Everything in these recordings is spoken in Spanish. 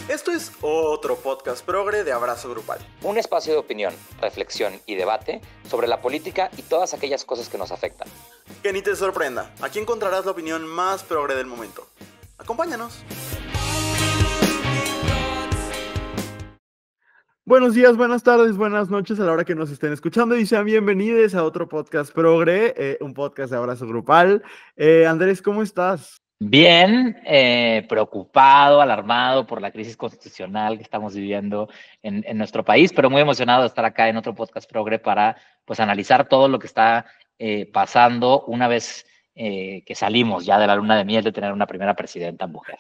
Esto es otro podcast progre de Abrazo Grupal. Un espacio de opinión, reflexión y debate sobre la política y todas aquellas cosas que nos afectan. Que ni te sorprenda, aquí encontrarás la opinión más progre del momento. Acompáñanos. Buenos días, buenas tardes, buenas noches a la hora que nos estén escuchando y sean bienvenidos a otro podcast progre, un podcast de Abrazo Grupal. Andrés, ¿cómo estás? Bien, preocupado, alarmado por la crisis constitucional que estamos viviendo en nuestro país, pero muy emocionado de estar acá en otro podcast progre para pues analizar todo lo que está pasando una vez que salimos ya de la luna de miel de tener una primera presidenta mujer.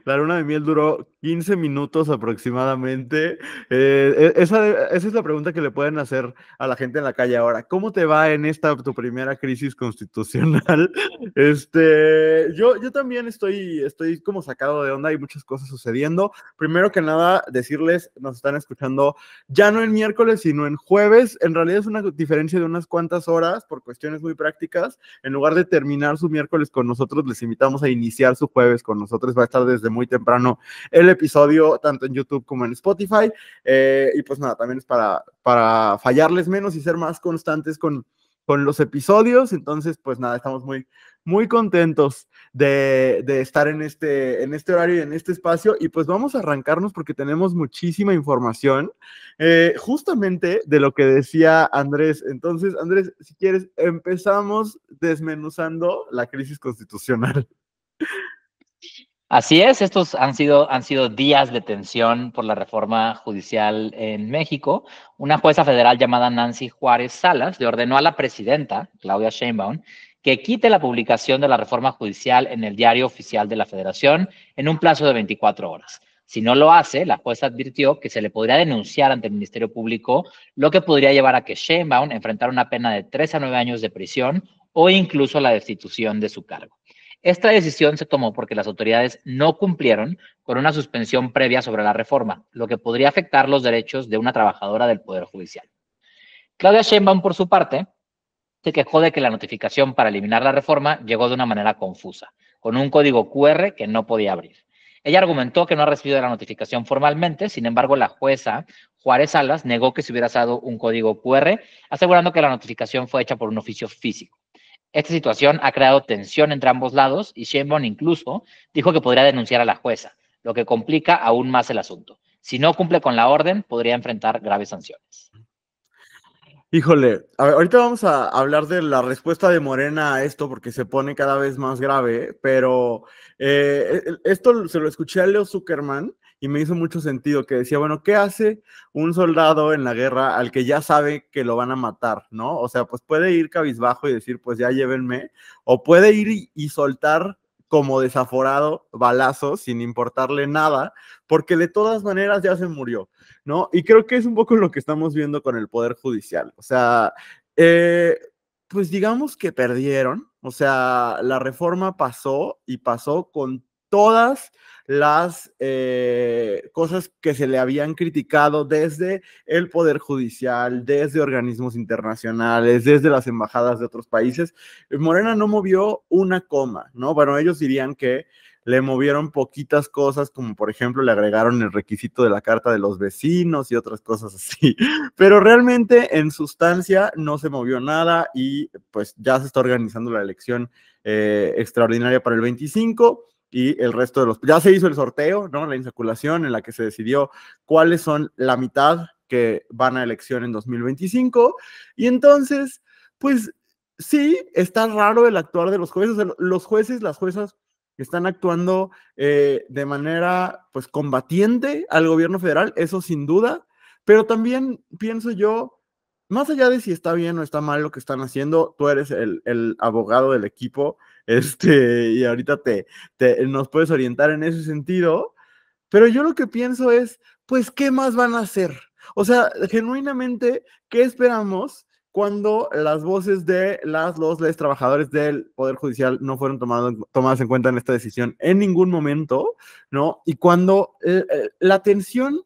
La luna de miel duró 15 minutos aproximadamente. Esa es la pregunta que le pueden hacer a la gente en la calle ahora. ¿Cómo te va en esta tu primera crisis constitucional? Yo también estoy como sacado de onda, hay muchas cosas sucediendo. Primero que nada, decirles, nos están escuchando ya no en miércoles, sino en jueves. En realidad es una diferencia de unas cuantas horas por cuestiones muy prácticas. En lugar de terminar su miércoles con nosotros, les invitamos a iniciar su jueves con nosotros. Va a estar desde muy temprano el episodio, tanto en YouTube como en Spotify. Y pues nada, también es para fallarles menos y ser más constantes con los episodios. Entonces, pues nada, estamos muy contentos de estar en este horario y en este espacio. Y pues vamos a arrancarnos porque tenemos muchísima información, justamente de lo que decía Andrés. Entonces, Andrés, si quieres, empezamos desmenuzando la crisis constitucional. Así es, estos han sido días de tensión por la reforma judicial en México. Una jueza federal llamada Nancy Juárez Salas le ordenó a la presidenta, Claudia Sheinbaum, que quite la publicación de la reforma judicial en el Diario Oficial de la Federación en un plazo de 24 horas. Si no lo hace, la jueza advirtió que se le podría denunciar ante el Ministerio Público, lo que podría llevar a que Sheinbaum enfrentara una pena de 3 a 9 años de prisión o incluso la destitución de su cargo. Esta decisión se tomó porque las autoridades no cumplieron con una suspensión previa sobre la reforma, lo que podría afectar los derechos de una trabajadora del Poder Judicial. Claudia Sheinbaum, por su parte, se quejó de que la notificación para eliminar la reforma llegó de una manera confusa, con un código QR que no podía abrir. Ella argumentó que no ha recibido la notificación formalmente, sin embargo, la jueza Juárez Salas negó que se hubiera dado un código QR, asegurando que la notificación fue hecha por un oficio físico. Esta situación ha creado tensión entre ambos lados y Sheinbaum incluso dijo que podría denunciar a la jueza, lo que complica aún más el asunto. Si no cumple con la orden, podría enfrentar graves sanciones. Híjole, a ver, ahorita vamos a hablar de la respuesta de Morena a esto porque se pone cada vez más grave, pero esto se lo escuché a Leo Zuckerman y me hizo mucho sentido, que decía, bueno, ¿qué hace un soldado en la guerra al que ya sabe que lo van a matar, ¿no? O sea, pues puede ir cabizbajo y decir, pues ya llévenme, o puede ir y soltar como desaforado balazos sin importarle nada, porque de todas maneras ya se murió, ¿no? Y creo que es un poco lo que estamos viendo con el Poder Judicial. O sea, pues digamos que perdieron. O sea, la reforma pasó y pasó con todas las cosas que se le habían criticado desde el Poder Judicial, desde organismos internacionales, desde las embajadas de otros países. Morena no movió una coma, ¿no? Bueno, ellos dirían que le movieron poquitas cosas, como por ejemplo le agregaron el requisito de la carta de los vecinos y otras cosas así, pero realmente en sustancia no se movió nada y pues ya se está organizando la elección extraordinaria para el 25 y el resto de los, ya se hizo el sorteo, ¿no? La insaculación en la que se decidió cuáles son la mitad que van a elección en 2025 y entonces, pues sí, está raro el actuar de los jueces, los jueces, las juezas están actuando de manera pues combatiente al gobierno federal, eso sin duda, pero también pienso yo, más allá de si está bien o está mal lo que están haciendo, tú eres el abogado del equipo, y ahorita nos puedes orientar en ese sentido, pero yo lo que pienso es, pues, ¿qué más van a hacer? O sea, genuinamente, ¿qué esperamos cuando las voces de los trabajadores del Poder Judicial no fueron tomadas en cuenta en esta decisión en ningún momento, ¿no? Y cuando la tensión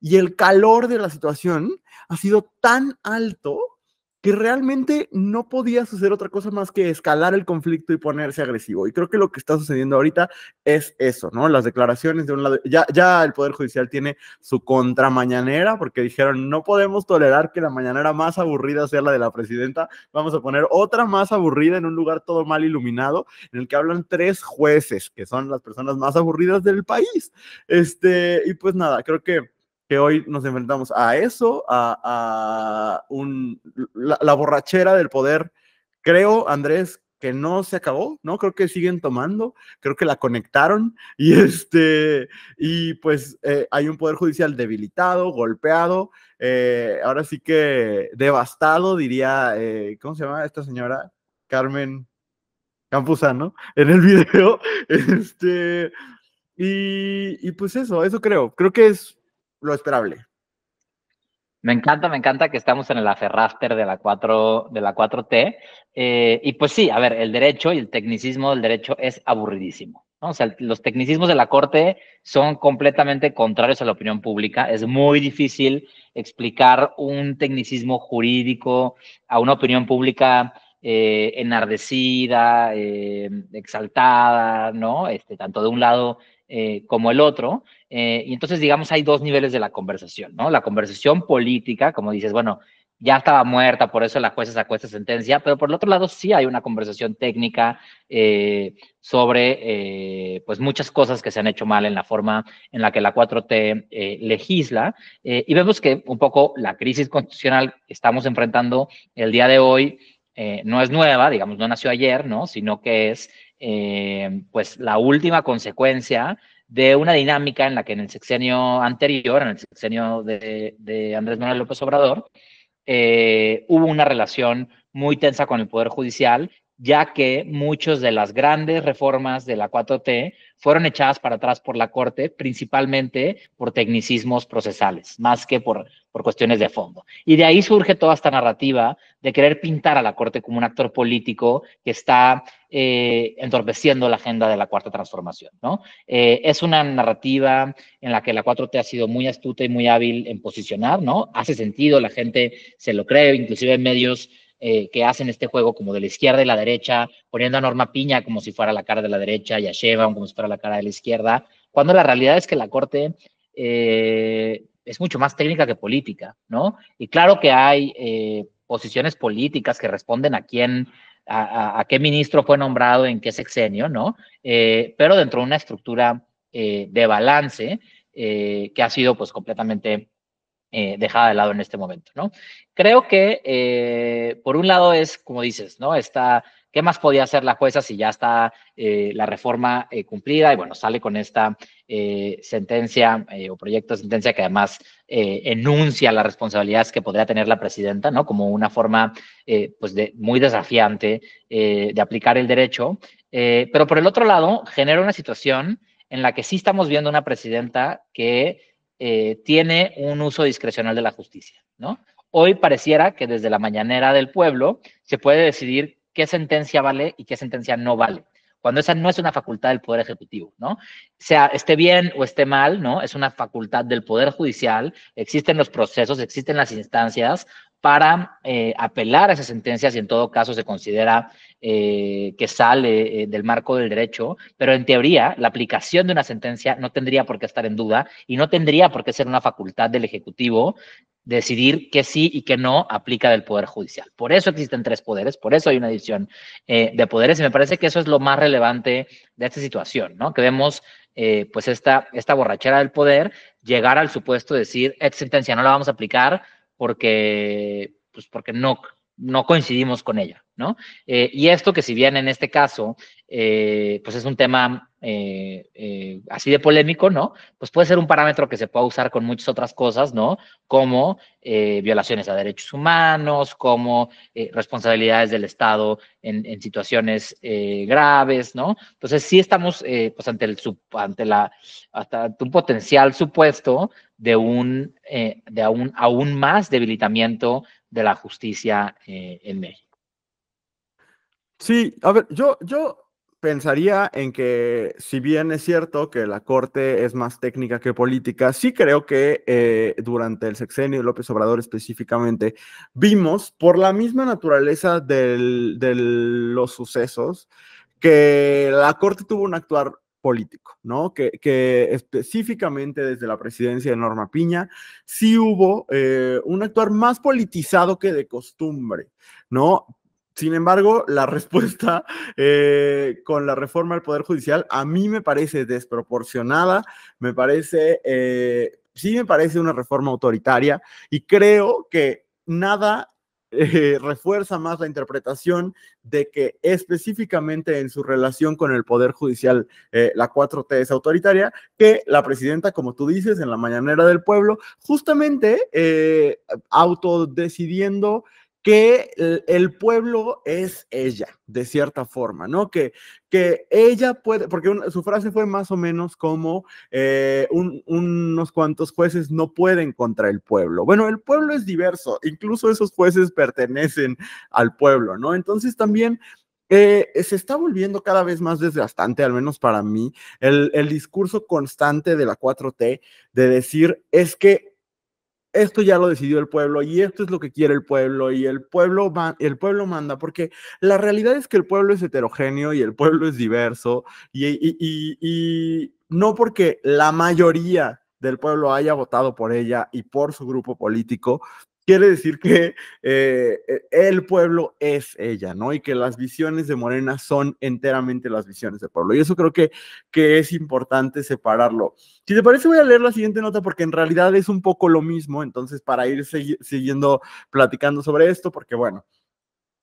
y el calor de la situación ha sido tan alto que realmente no podía suceder otra cosa más que escalar el conflicto y ponerse agresivo. Y creo que lo que está sucediendo ahorita es eso, ¿no? Las declaraciones de un lado, ya el Poder Judicial tiene su contramañanera, porque dijeron, no podemos tolerar que la mañanera más aburrida sea la de la presidenta, vamos a poner otra más aburrida en un lugar todo mal iluminado, en el que hablan 3 jueces, que son las personas más aburridas del país. Y pues nada, creo que hoy nos enfrentamos a eso, la borrachera del poder. Creo, Andrés, que no se acabó, ¿no? Creo que siguen tomando, creo que la conectaron y pues hay un poder judicial debilitado, golpeado, ahora sí que devastado, diría, ¿cómo se llama esta señora? Carmen Campuzano, en el video, y pues eso creo que es lo esperable. Me encanta que estamos en el aferrafter de la 4T. Y pues sí, a ver, el derecho y el tecnicismo del derecho es aburridísimo, ¿no? O sea, los tecnicismos de la Corte son completamente contrarios a la opinión pública. Es muy difícil explicar un tecnicismo jurídico a una opinión pública enardecida, exaltada, ¿no? Tanto de un lado como el otro. Y entonces, digamos, hay 2 niveles de la conversación, ¿no? La conversación política, como dices, bueno, ya estaba muerta, por eso la jueza sacó esta sentencia, pero por el otro lado sí hay una conversación técnica sobre pues muchas cosas que se han hecho mal en la forma en la que la 4T legisla, y vemos que un poco la crisis constitucional que estamos enfrentando el día de hoy no es nueva, digamos, no nació ayer, ¿no? Sino que es pues la última consecuencia de una dinámica en la que en el sexenio anterior, en el sexenio de Andrés Manuel López Obrador, hubo una relación muy tensa con el Poder Judicial, ya que muchas de las grandes reformas de la 4T fueron echadas para atrás por la Corte, principalmente por tecnicismos procesales, más que por cuestiones de fondo. Y de ahí surge toda esta narrativa de querer pintar a la Corte como un actor político que está entorpeciendo la agenda de la Cuarta Transformación, ¿no? Es una narrativa en la que la 4T ha sido muy astuta y muy hábil en posicionar, ¿no? Hace sentido, la gente se lo cree, inclusive en medios que hacen este juego como de la izquierda y la derecha, poniendo a Norma Piña como si fuera la cara de la derecha y a Sheinbaum como si fuera la cara de la izquierda, cuando la realidad es que la Corte es mucho más técnica que política, ¿no? Y claro que hay posiciones políticas que responden a quién, a qué ministro fue nombrado en qué sexenio, ¿no? Pero dentro de una estructura de balance que ha sido pues completamente dejada de lado en este momento, ¿no? Creo que por un lado es, como dices, ¿no? ¿Qué más podía hacer la jueza si ya está la reforma cumplida? Y bueno, sale con esta sentencia o proyecto de sentencia que además enuncia las responsabilidades que podría tener la presidenta, ¿no? Como una forma, pues, muy desafiante de aplicar el derecho. Pero por el otro lado, genera una situación en la que sí estamos viendo una presidenta que tiene un uso discrecional de la justicia, ¿no? Hoy pareciera que desde la mañanera del pueblo se puede decidir qué sentencia vale y qué sentencia no vale, cuando esa no es una facultad del Poder Ejecutivo, ¿no? Sea esté bien o esté mal, ¿no? Es una facultad del Poder Judicial, existen los procesos, existen las instancias para apelar a esas sentencias y en todo caso se considera que sale del marco del derecho, pero en teoría la aplicación de una sentencia no tendría por qué estar en duda y no tendría por qué ser una facultad del Ejecutivo decidir qué sí y qué no aplica del Poder Judicial. Por eso existen 3 poderes, por eso hay una división de poderes y me parece que eso es lo más relevante de esta situación, ¿no? Que vemos pues esta borrachera del poder llegar al supuesto de decir, esta sentencia no la vamos a aplicar porque no coincidimos con ella, ¿no? Y esto que si bien en este caso, pues es un tema así de polémico, ¿no? Pues puede ser un parámetro que se pueda usar con muchas otras cosas, ¿no? Como violaciones a derechos humanos, como responsabilidades del Estado en situaciones graves, ¿no? Entonces sí estamos pues ante un potencial supuesto de aún más debilitamiento de la justicia en México. Sí, a ver, yo pensaría en que, si bien es cierto que la Corte es más técnica que política, sí creo que durante el sexenio de López Obrador específicamente, vimos por la misma naturaleza de los sucesos que la Corte tuvo un actuar político, ¿no? Que específicamente desde la presidencia de Norma Piña, sí hubo un actuar más politizado que de costumbre, ¿no? Sin embargo, la respuesta con la reforma al Poder Judicial a mí me parece desproporcionada, me parece, sí me parece una reforma autoritaria y creo que nada refuerza más la interpretación de que específicamente en su relación con el Poder Judicial la 4T es autoritaria, que la presidenta, como tú dices, en la mañanera del pueblo, justamente autodecidiendo que el pueblo es ella, de cierta forma, ¿no? Que ella puede, porque su frase fue más o menos como unos cuantos jueces no pueden contra el pueblo. Bueno, el pueblo es diverso, incluso esos jueces pertenecen al pueblo, ¿no? Entonces también se está volviendo cada vez más desgastante, al menos para mí, el discurso constante de la 4T de decir es que esto ya lo decidió el pueblo y esto es lo que quiere el pueblo y el pueblo manda, porque la realidad es que el pueblo es heterogéneo y el pueblo es diverso y no porque la mayoría del pueblo haya votado por ella y por su grupo político, quiere decir que el pueblo es ella, ¿no? Y que las visiones de Morena son enteramente las visiones del pueblo. Y eso creo que es importante separarlo. Si te parece, voy a leer la siguiente nota porque en realidad es un poco lo mismo, entonces para ir siguiendo platicando sobre esto, porque bueno,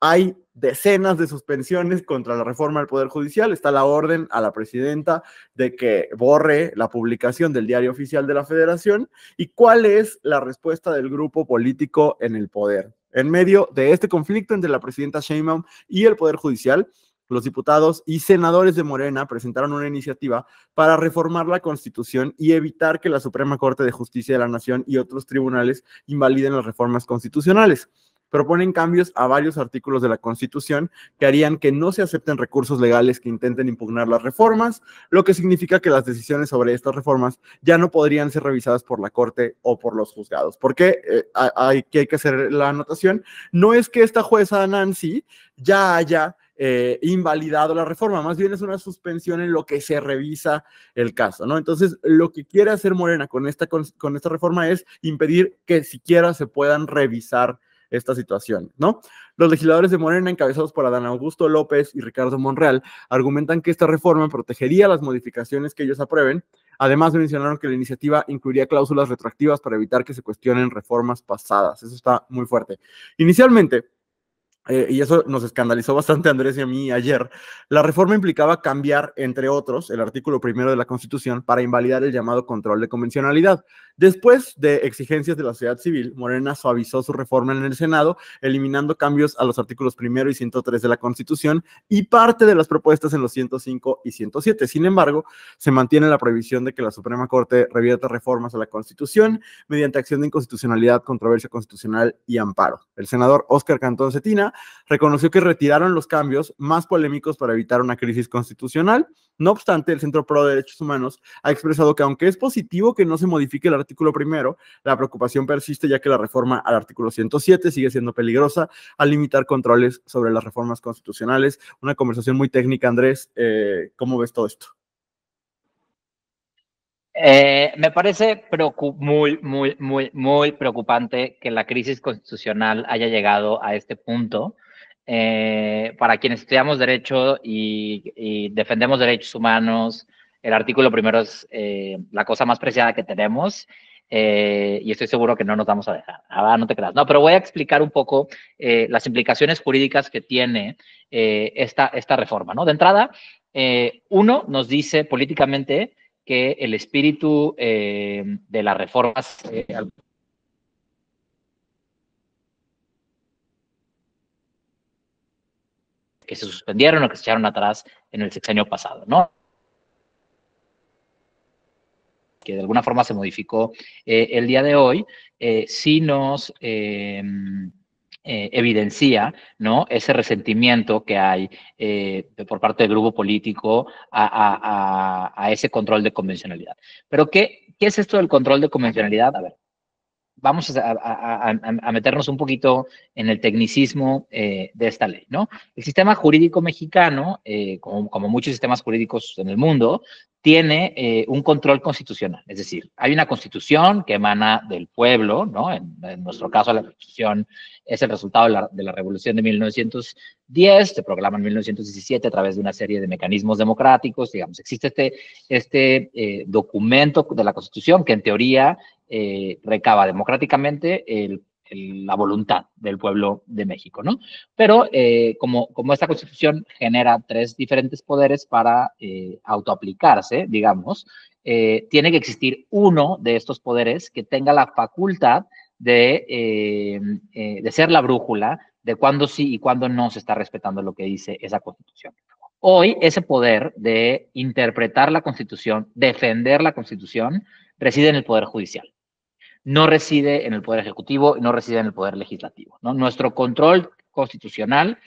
hay decenas de suspensiones contra la reforma del Poder Judicial, está la orden a la presidenta de que borre la publicación del Diario Oficial de la Federación. ¿Y cuál es la respuesta del grupo político en el poder? En medio de este conflicto entre la presidenta Sheinbaum y el Poder Judicial, los diputados y senadores de Morena presentaron una iniciativa para reformar la Constitución y evitar que la Suprema Corte de Justicia de la Nación y otros tribunales invaliden las reformas constitucionales. Proponen cambios a varios artículos de la Constitución que harían que no se acepten recursos legales que intenten impugnar las reformas, lo que significa que las decisiones sobre estas reformas ya no podrían ser revisadas por la Corte o por los juzgados. Porque hay que hacer la anotación, no es que esta jueza Nancy ya haya invalidado la reforma, más bien es una suspensión en lo que se revisa el caso, ¿no? Entonces, lo que quiere hacer Morena con esta reforma es impedir que siquiera se puedan revisar esta situación, ¿no? Los legisladores de Morena, encabezados por Adán Augusto López y Ricardo Monreal, argumentan que esta reforma protegería las modificaciones que ellos aprueben. Además, mencionaron que la iniciativa incluiría cláusulas retroactivas para evitar que se cuestionen reformas pasadas. Eso está muy fuerte. Inicialmente, y eso nos escandalizó bastante a Andrés y a mí ayer, la reforma implicaba cambiar, entre otros, el artículo primero de la Constitución para invalidar el llamado control de convencionalidad. Después de exigencias de la sociedad civil, Morena suavizó su reforma en el Senado, eliminando cambios a los artículos primero y 103 de la Constitución y parte de las propuestas en los 105 y 107. Sin embargo, se mantiene la prohibición de que la Suprema Corte revierta reformas a la Constitución mediante acción de inconstitucionalidad, controversia constitucional y amparo. El senador Óscar Cantón Cetina reconoció que retiraron los cambios más polémicos para evitar una crisis constitucional. No obstante, el Centro Pro de Derechos Humanos ha expresado que aunque es positivo que no se modifique el artículo primero, la preocupación persiste ya que la reforma al artículo 107 sigue siendo peligrosa al limitar controles sobre las reformas constitucionales. Una conversación muy técnica, Andrés. ¿Cómo ves todo esto? Me parece muy preocupante que la crisis constitucional haya llegado a este punto. Para quienes estudiamos derecho y defendemos derechos humanos, el artículo primero es la cosa más preciada que tenemos y estoy seguro que no nos vamos a dejar. Ah, no te creas. No, pero voy a explicar un poco las implicaciones jurídicas que tiene esta reforma, ¿no? De entrada, uno nos dice políticamente que el espíritu de las reformas que se suspendieron o que se echaron atrás en el sexenio pasado, ¿no? Que de alguna forma se modificó el día de hoy, sí nos evidencia, ¿no?, ese resentimiento que hay por parte del grupo político a ese control de convencionalidad. Pero, ¿qué es esto del control de convencionalidad? A ver, vamos a meternos un poquito en el tecnicismo de esta ley, ¿no? El sistema jurídico mexicano, como muchos sistemas jurídicos en el mundo, tiene un control constitucional. Es decir, hay una constitución que emana del pueblo, ¿no? En nuestro caso, la constitución es el resultado de la revolución de 1910, se proclama en 1917 a través de una serie de mecanismos democráticos. Digamos, existe este documento de la constitución que en teoría recaba democráticamente la voluntad del pueblo de México, ¿no? Pero como esta constitución genera 3 diferentes poderes para autoaplicarse, digamos, tiene que existir uno de estos poderes que tenga la facultad de ser la brújula de cuándo sí y cuándo no se está respetando lo que dice esa constitución. Hoy, ese poder de interpretar la constitución, defender la constitución, reside en el Poder Judicial. No reside en el Poder Ejecutivo y no reside en el Poder Legislativo, ¿no? Nuestro control constitucional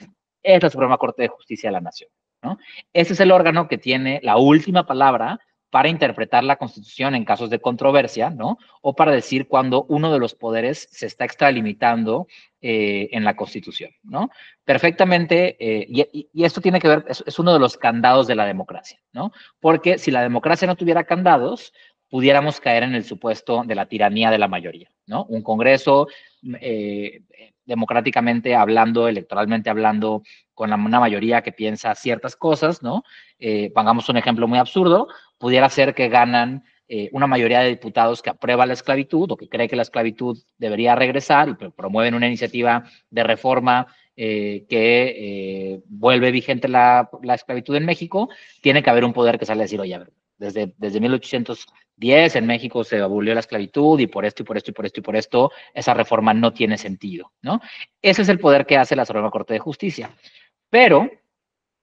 es la Suprema Corte de Justicia de la Nación, ¿no? Ese es el órgano que tiene la última palabra para interpretar la Constitución en casos de controversia, ¿no? O para decir cuando uno de los poderes se está extralimitando en la Constitución, ¿no? Perfectamente, y esto tiene que ver, es uno de los candados de la democracia, ¿no? Porque si la democracia no tuviera candados, pudiéramos caer en el supuesto de la tiranía de la mayoría, ¿no? Un Congreso democráticamente hablando, electoralmente hablando, con una mayoría que piensa ciertas cosas, ¿no? Pongamos un ejemplo muy absurdo, pudiera ser que ganan una mayoría de diputados que aprueba la esclavitud o que cree que la esclavitud debería regresar y promueven una iniciativa de reforma que vuelve vigente la esclavitud en México. Tiene que haber un poder que sale a decir, oye, a ver, desde 1810 en México se abolió la esclavitud y por esto y por esto y por esto y por esto esa reforma no tiene sentido, ¿no? Ese es el poder que hace la Suprema Corte de Justicia. Pero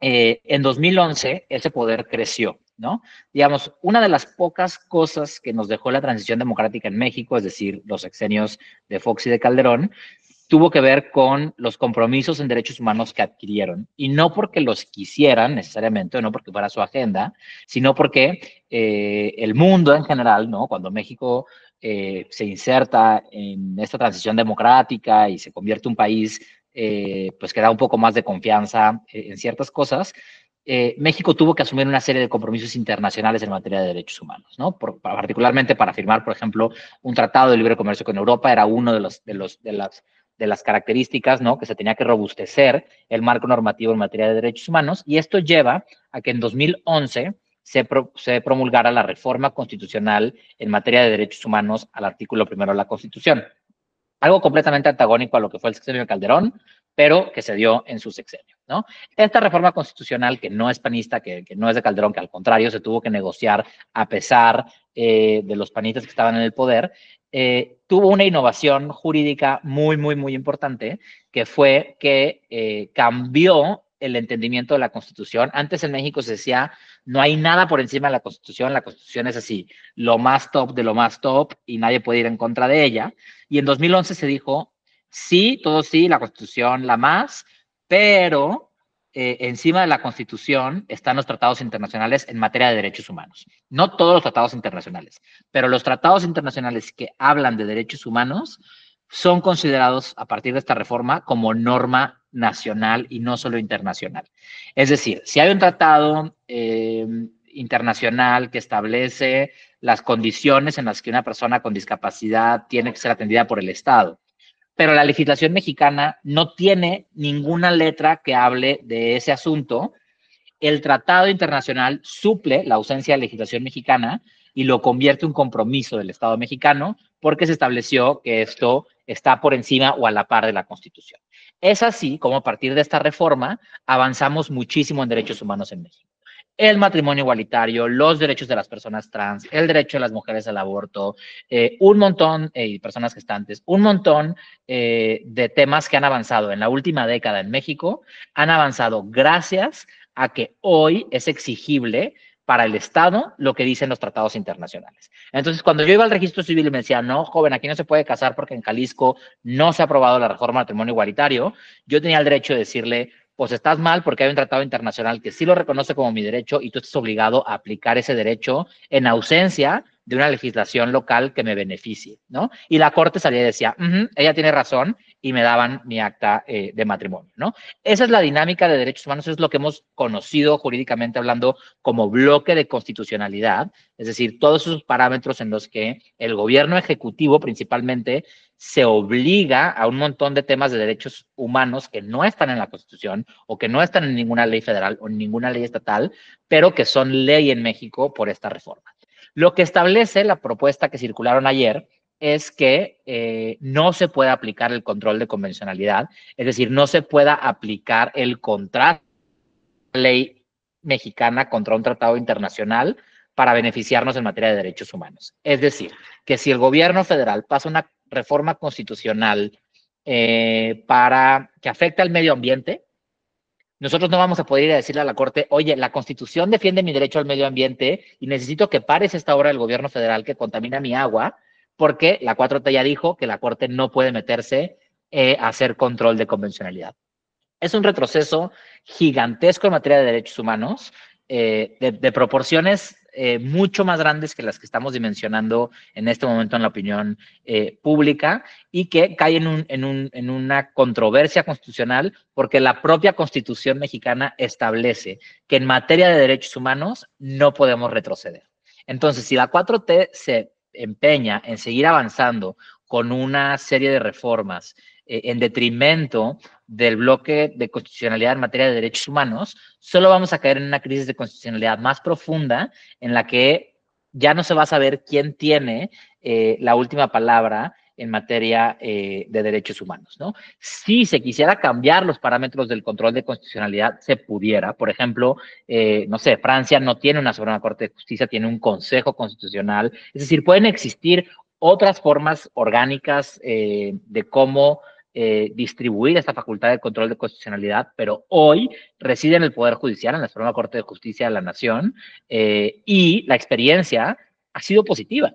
en 2011 ese poder creció, ¿no? Digamos, una de las pocas cosas que nos dejó la transición democrática en México, es decir, los sexenios de Fox y de Calderón, tuvo que ver con los compromisos en derechos humanos que adquirieron, y no porque los quisieran necesariamente, o no porque fuera su agenda, sino porque el mundo en general, ¿no? Cuando México se inserta en esta transición democrática y se convierte en un país pues que da un poco más de confianza en ciertas cosas, México tuvo que asumir una serie de compromisos internacionales en materia de derechos humanos, ¿no? Particularmente para firmar, por ejemplo, un tratado de libre comercio con Europa, era uno de las características, ¿no?, que se tenía que robustecer el marco normativo en materia de derechos humanos, y esto lleva a que en 2011 se promulgara la reforma constitucional en materia de derechos humanos al artículo 1 de la Constitución. Algo completamente antagónico a lo que fue el sexenio de Calderón, pero que se dio en su sexenio, ¿no? Esta reforma constitucional, que no es panista, que no es de Calderón, que al contrario se tuvo que negociar a pesar de los panistas que estaban en el poder, tuvo una innovación jurídica muy, muy, muy importante, que fue que cambió el entendimiento de la Constitución. Antes en México se decía, no hay nada por encima de la Constitución es así, lo más top de lo más top y nadie puede ir en contra de ella. Y en 2011 se dijo, sí, todo sí, la Constitución la más, pero encima de la Constitución están los tratados internacionales en materia de derechos humanos. No todos los tratados internacionales, pero los tratados internacionales que hablan de derechos humanos son considerados a partir de esta reforma como norma nacional y no solo internacional. Es decir, si hay un tratado internacional que establece las condiciones en las que una persona con discapacidad tiene que ser atendida por el Estado, pero la legislación mexicana no tiene ninguna letra que hable de ese asunto, el tratado internacional suple la ausencia de legislación mexicana y lo convierte en un compromiso del Estado mexicano porque se estableció que esto está por encima o a la par de la Constitución. Es así como a partir de esta reforma avanzamos muchísimo en derechos humanos en México. El matrimonio igualitario, los derechos de las personas trans, el derecho de las mujeres al aborto, un montón, personas gestantes, un montón de temas que han avanzado en la última década en México, han avanzado gracias a que hoy es exigible para el Estado lo que dicen los tratados internacionales. Entonces, cuando yo iba al registro civil y me decía, no, joven, aquí no se puede casar porque en Jalisco no se ha aprobado la reforma al matrimonio igualitario, yo tenía el derecho de decirle, pues estás mal porque hay un tratado internacional que sí lo reconoce como mi derecho y tú estás obligado a aplicar ese derecho en ausencia de una legislación local que me beneficie, ¿no? Y la corte salía y decía, ella tiene razón, y me daban mi acta de matrimonio, ¿no? Esa es la dinámica de derechos humanos, es lo que hemos conocido jurídicamente hablando como bloque de constitucionalidad, es decir, todos esos parámetros en los que el gobierno ejecutivo principalmente se obliga a un montón de temas de derechos humanos que no están en la Constitución o que no están en ninguna ley federal o en ninguna ley estatal, pero que son ley en México por esta reforma. Lo que establece la propuesta que circularon ayer es que no se pueda aplicar el control de convencionalidad, es decir, no se pueda aplicar el contrato de ley mexicana contra un tratado internacional para beneficiarnos en materia de derechos humanos. Es decir, que si el gobierno federal pasa una reforma constitucional para que afecte al medio ambiente, nosotros no vamos a poder ir a decirle a la Corte, oye, la Constitución defiende mi derecho al medio ambiente y necesito que pares esta obra del gobierno federal que contamina mi agua, porque la 4T ya dijo que la Corte no puede meterse a hacer control de convencionalidad. Es un retroceso gigantesco en materia de derechos humanos, de proporciones mucho más grandes que las que estamos dimensionando en este momento en la opinión pública, y que cae en una controversia constitucional porque la propia Constitución mexicana establece que en materia de derechos humanos no podemos retroceder. Entonces, si la 4T se empeña en seguir avanzando con una serie de reformas en detrimento del bloque de constitucionalidad en materia de derechos humanos, solo vamos a caer en una crisis de constitucionalidad más profunda en la que ya no se va a saber quién tiene la última palabra en materia de derechos humanos, ¿no? Si se quisiera cambiar los parámetros del control de constitucionalidad, se pudiera. Por ejemplo, no sé, Francia no tiene una Suprema Corte de Justicia, tiene un Consejo Constitucional. Es decir, pueden existir otras formas orgánicas de cómo distribuir esta facultad de control de constitucionalidad, pero hoy reside en el Poder Judicial, en la Suprema Corte de Justicia de la Nación, y la experiencia ha sido positiva,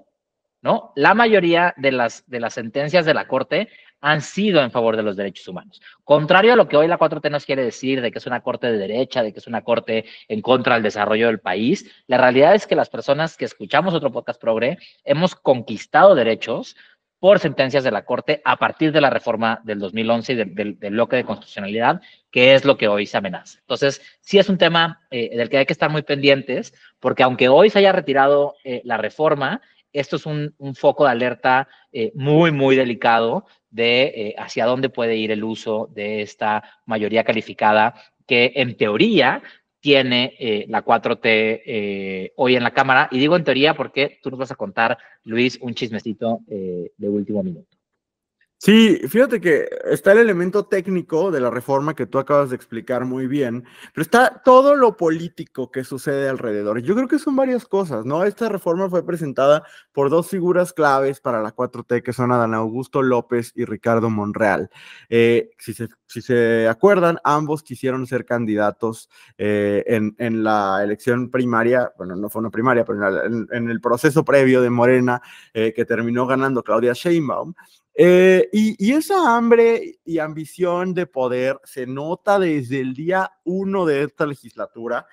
¿no? La mayoría de las sentencias de la Corte han sido en favor de los derechos humanos. Contrario a lo que hoy la 4T nos quiere decir, de que es una corte de derecha, de que es una corte en contra del desarrollo del país, la realidad es que las personas que escuchamos otro podcast progre hemos conquistado derechos por sentencias de la Corte a partir de la reforma del 2011 y del bloque de constitucionalidad, que es lo que hoy se amenaza. Entonces, sí es un tema del que hay que estar muy pendientes, porque aunque hoy se haya retirado la reforma, esto es un foco de alerta muy, muy delicado de hacia dónde puede ir el uso de esta mayoría calificada que en teoría tiene la 4T hoy en la Cámara. Y digo en teoría porque tú nos vas a contar, Luis, un chismecito de último minuto. Sí, fíjate que está el elemento técnico de la reforma que tú acabas de explicar muy bien, pero está todo lo político que sucede alrededor. Yo creo que son varias cosas, ¿no? Esta reforma fue presentada por dos figuras claves para la 4T, que son Adán Augusto López y Ricardo Monreal. Si se acuerdan, ambos quisieron ser candidatos en la elección primaria, bueno, no fue una primaria, pero en el proceso previo de Morena, que terminó ganando Claudia Sheinbaum. Y esa hambre y ambición de poder se nota desde el día 1 de esta legislatura,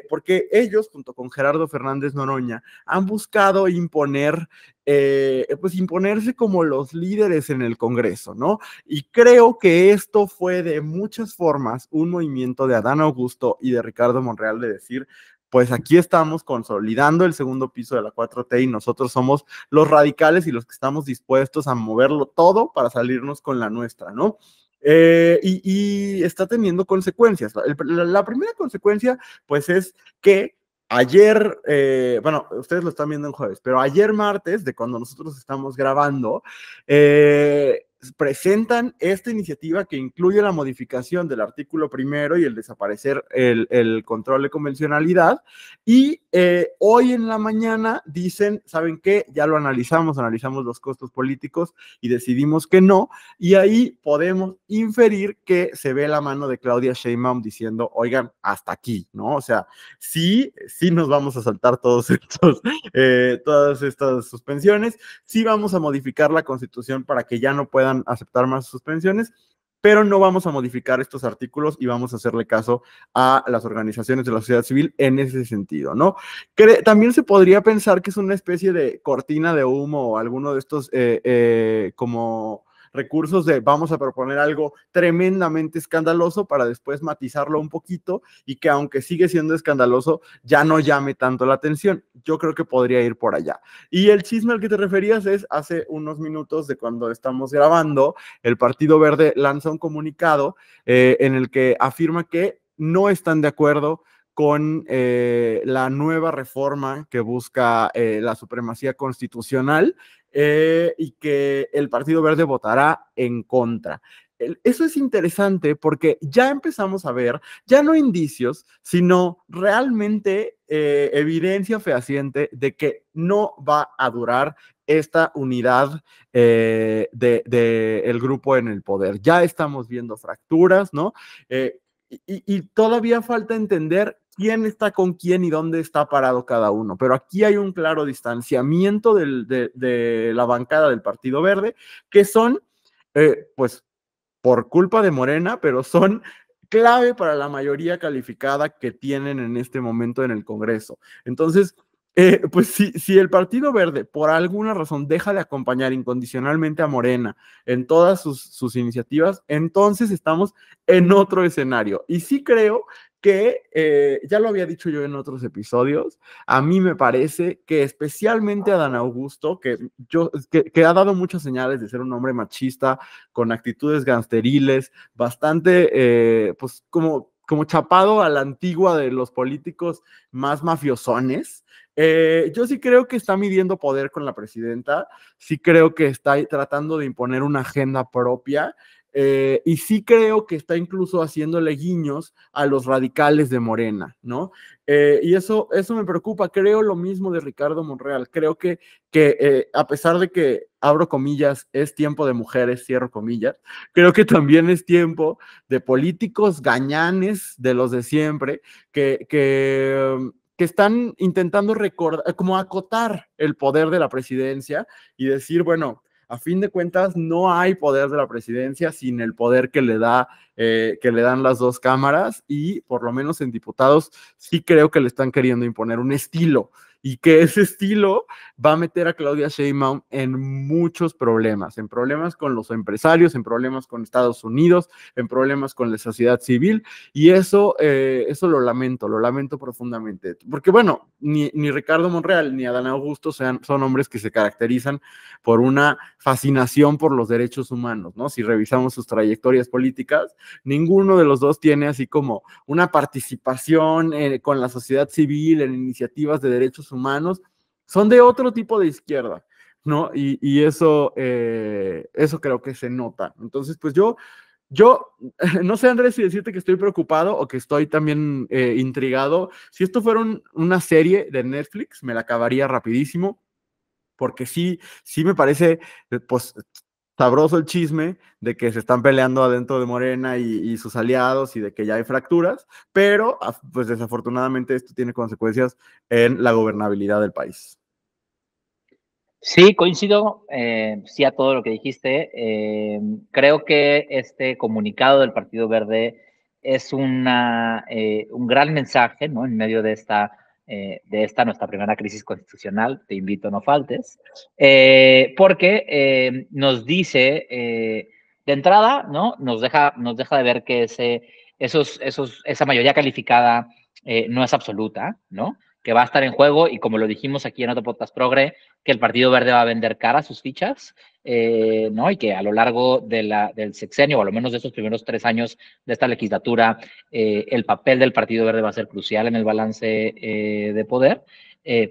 porque ellos, junto con Gerardo Fernández Noroña, han buscado imponerse como los líderes en el Congreso, ¿no? Y creo que esto fue de muchas formas un movimiento de Adán Augusto y de Ricardo Monreal de decir, pues aquí estamos consolidando el segundo piso de la 4T y nosotros somos los radicales y los que estamos dispuestos a moverlo todo para salirnos con la nuestra, ¿no? Y está teniendo consecuencias. La primera consecuencia, pues, es que ayer, bueno, ustedes lo están viendo en jueves, pero ayer martes, de cuando nosotros estamos grabando, presentan esta iniciativa que incluye la modificación del artículo primero y el desaparecer el control de convencionalidad, y hoy en la mañana dicen, ¿saben qué? Ya lo analizamos los costos políticos y decidimos que no, y ahí podemos inferir que se ve la mano de Claudia Sheinbaum diciendo, oigan, hasta aquí, ¿no? O sea, sí nos vamos a saltar todas estas suspensiones, sí vamos a modificar la Constitución para que ya no puedan aceptar más suspensiones, pero no vamos a modificar estos artículos y vamos a hacerle caso a las organizaciones de la sociedad civil en ese sentido, ¿no? También se podría pensar que es una especie de cortina de humo o alguno de estos como recursos de vamos a proponer algo tremendamente escandaloso para después matizarlo un poquito y que aunque sigue siendo escandaloso, ya no llame tanto la atención. Yo creo que podría ir por allá. Y el chisme al que te referías es hace unos minutos de cuando estamos grabando, el Partido Verde lanza un comunicado en el que afirma que no están de acuerdo con la nueva reforma que busca la supremacía constitucional y que el Partido Verde votará en contra. Eso es interesante porque ya empezamos a ver, ya no indicios, sino realmente evidencia fehaciente de que no va a durar esta unidad del grupo en el poder. Ya estamos viendo fracturas, ¿no? Y todavía falta entender quién está con quién y dónde está parado cada uno. Pero aquí hay un claro distanciamiento de la bancada del Partido Verde, que son, pues, por culpa de Morena, pero son clave para la mayoría calificada que tienen en este momento en el Congreso. Entonces, pues si el Partido Verde por alguna razón deja de acompañar incondicionalmente a Morena en todas sus iniciativas, entonces estamos en otro escenario. Y sí creo que, ya lo había dicho yo en otros episodios, a mí me parece que especialmente Adán Augusto, que ha dado muchas señales de ser un hombre machista, con actitudes gangsteriles, bastante, pues como chapado a la antigua de los políticos más mafiosones. Yo sí creo que está midiendo poder con la presidenta, sí creo que está tratando de imponer una agenda propia, y sí creo que está incluso haciéndole guiños a los radicales de Morena, ¿no? Y eso me preocupa. Creo lo mismo de Ricardo Monreal. Creo que a pesar de que, abro comillas, es tiempo de mujeres, cierro comillas, creo que también es tiempo de políticos gañanes de los de siempre que están intentando recordar, como acotar el poder de la presidencia y decir, bueno, a fin de cuentas no hay poder de la presidencia sin el poder que le dan las dos cámaras, y por lo menos en diputados sí creo que le están queriendo imponer un estilo, y que ese estilo va a meter a Claudia Sheinbaum en muchos problemas, en problemas con los empresarios, en problemas con Estados Unidos, en problemas con la sociedad civil, y eso lo lamento profundamente, porque bueno, ni Ricardo Monreal ni Adán Augusto son hombres que se caracterizan por una fascinación por los derechos humanos, ¿no? Si revisamos sus trayectorias políticas, ninguno de los dos tiene así como una participación con la sociedad civil en iniciativas de derechos humanos. Son de otro tipo de izquierda, ¿no? Y eso creo que se nota. Entonces, pues yo no sé, Andrés, si decirte que estoy preocupado o que estoy también intrigado. Si esto fuera una serie de Netflix, me la acabaría rapidísimo, porque sí me parece, pues, sabroso el chisme de que se están peleando adentro de Morena y sus aliados, y de que ya hay fracturas, pero pues desafortunadamente esto tiene consecuencias en la gobernabilidad del país. Sí, coincido, sí, a todo lo que dijiste. Creo que este comunicado del Partido Verde es un gran mensaje, ¿no? En medio de esta nuestra primera crisis constitucional. Te invito, no faltes, porque nos dice, de entrada, ¿no? Nos deja de ver que esa mayoría calificada no es absoluta, ¿no? Que va a estar en juego, y como lo dijimos aquí en otro podcast progre, que el Partido Verde va a vender cara sus fichas, ¿no? Y que a lo largo del sexenio, o a lo menos de estos primeros 3 años de esta legislatura, el papel del Partido Verde va a ser crucial en el balance de poder,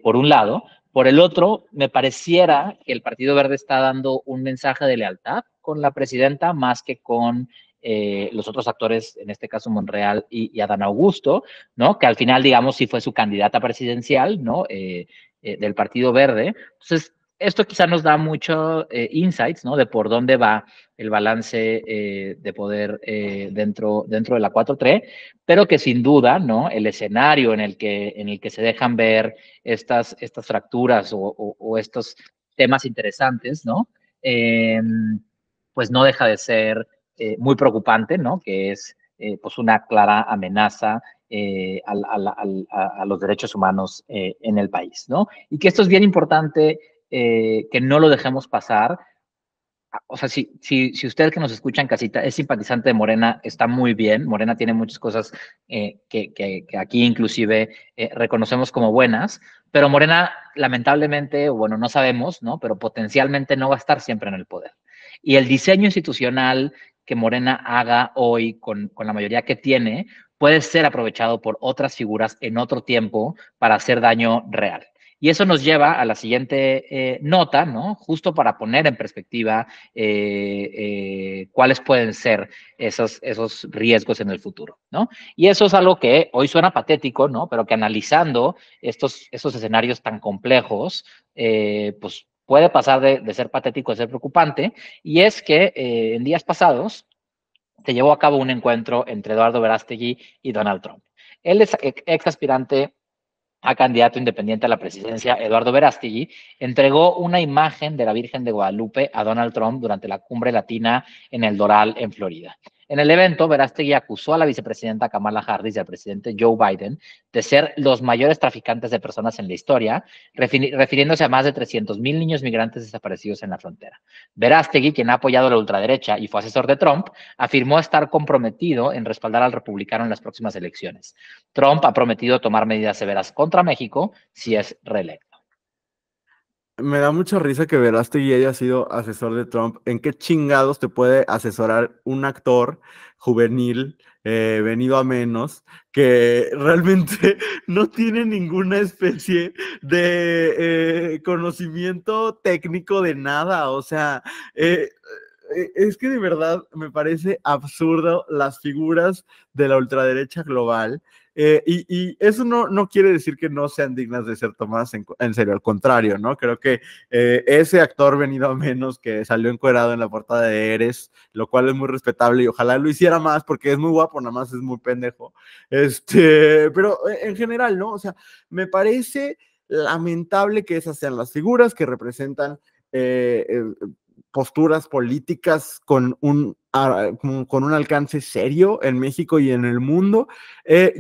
por un lado. Por el otro, me pareciera que el Partido Verde está dando un mensaje de lealtad con la presidenta más que con los otros actores, en este caso Monreal y Adán Augusto, ¿no? Que al final, digamos, sí fue su candidata presidencial, ¿no? Del Partido Verde. Entonces, esto quizá nos da mucho insights, ¿no? De por dónde va el balance de poder dentro de la 4T, pero que sin duda, ¿no? El escenario en el que se dejan ver estas fracturas o estos temas interesantes, ¿no? Pues no deja de ser muy preocupante, ¿no? Que es pues una clara amenaza a los derechos humanos en el país, ¿no? Y que esto es bien importante que no lo dejemos pasar. O sea, si usted que nos escucha en casita es simpatizante de Morena, está muy bien. Morena tiene muchas cosas que aquí inclusive reconocemos como buenas, pero Morena lamentablemente, bueno, no sabemos, ¿no? Pero potencialmente no va a estar siempre en el poder. Y el diseño institucional que Morena haga hoy con la mayoría que tiene puede ser aprovechado por otras figuras en otro tiempo para hacer daño real. Y eso nos lleva a la siguiente nota, ¿no? Justo para poner en perspectiva cuáles pueden ser esos riesgos en el futuro, ¿no? Y eso es algo que hoy suena patético, ¿no? Pero que analizando esos escenarios tan complejos, pues puede pasar de ser patético a ser preocupante, y es que en días pasados se llevó a cabo un encuentro entre Eduardo Verástegui y Donald Trump. Él es ex aspirante a candidato independiente a la presidencia, Eduardo Verástegui, entregó una imagen de la Virgen de Guadalupe a Donald Trump durante la cumbre latina en el Doral, en Florida. En el evento, Verástegui acusó a la vicepresidenta Kamala Harris y al presidente Joe Biden de ser los mayores traficantes de personas en la historia, refiriéndose a más de 300,000 niños migrantes desaparecidos en la frontera. Verástegui, quien ha apoyado a la ultraderecha y fue asesor de Trump, afirmó estar comprometido en respaldar al republicano en las próximas elecciones. Trump ha prometido tomar medidas severas contra México si es reelecto. Me da mucha risa que Verástegui haya sido asesor de Trump. ¿En qué chingados te puede asesorar un actor juvenil venido a menos que realmente no tiene ninguna especie de conocimiento técnico de nada? O sea, es que de verdad me parece absurdo las figuras de la ultraderecha global. Y eso no quiere decir que no sean dignas de ser tomadas en serio, al contrario, ¿no? Creo que ese actor venido a menos que salió encuerado en la portada de Eres, lo cual es muy respetable y ojalá lo hiciera más porque es muy guapo, nada más es muy pendejo. Pero en general, ¿no? O sea, me parece lamentable que esas sean las figuras que representan posturas políticas con un alcance serio en México y en el mundo.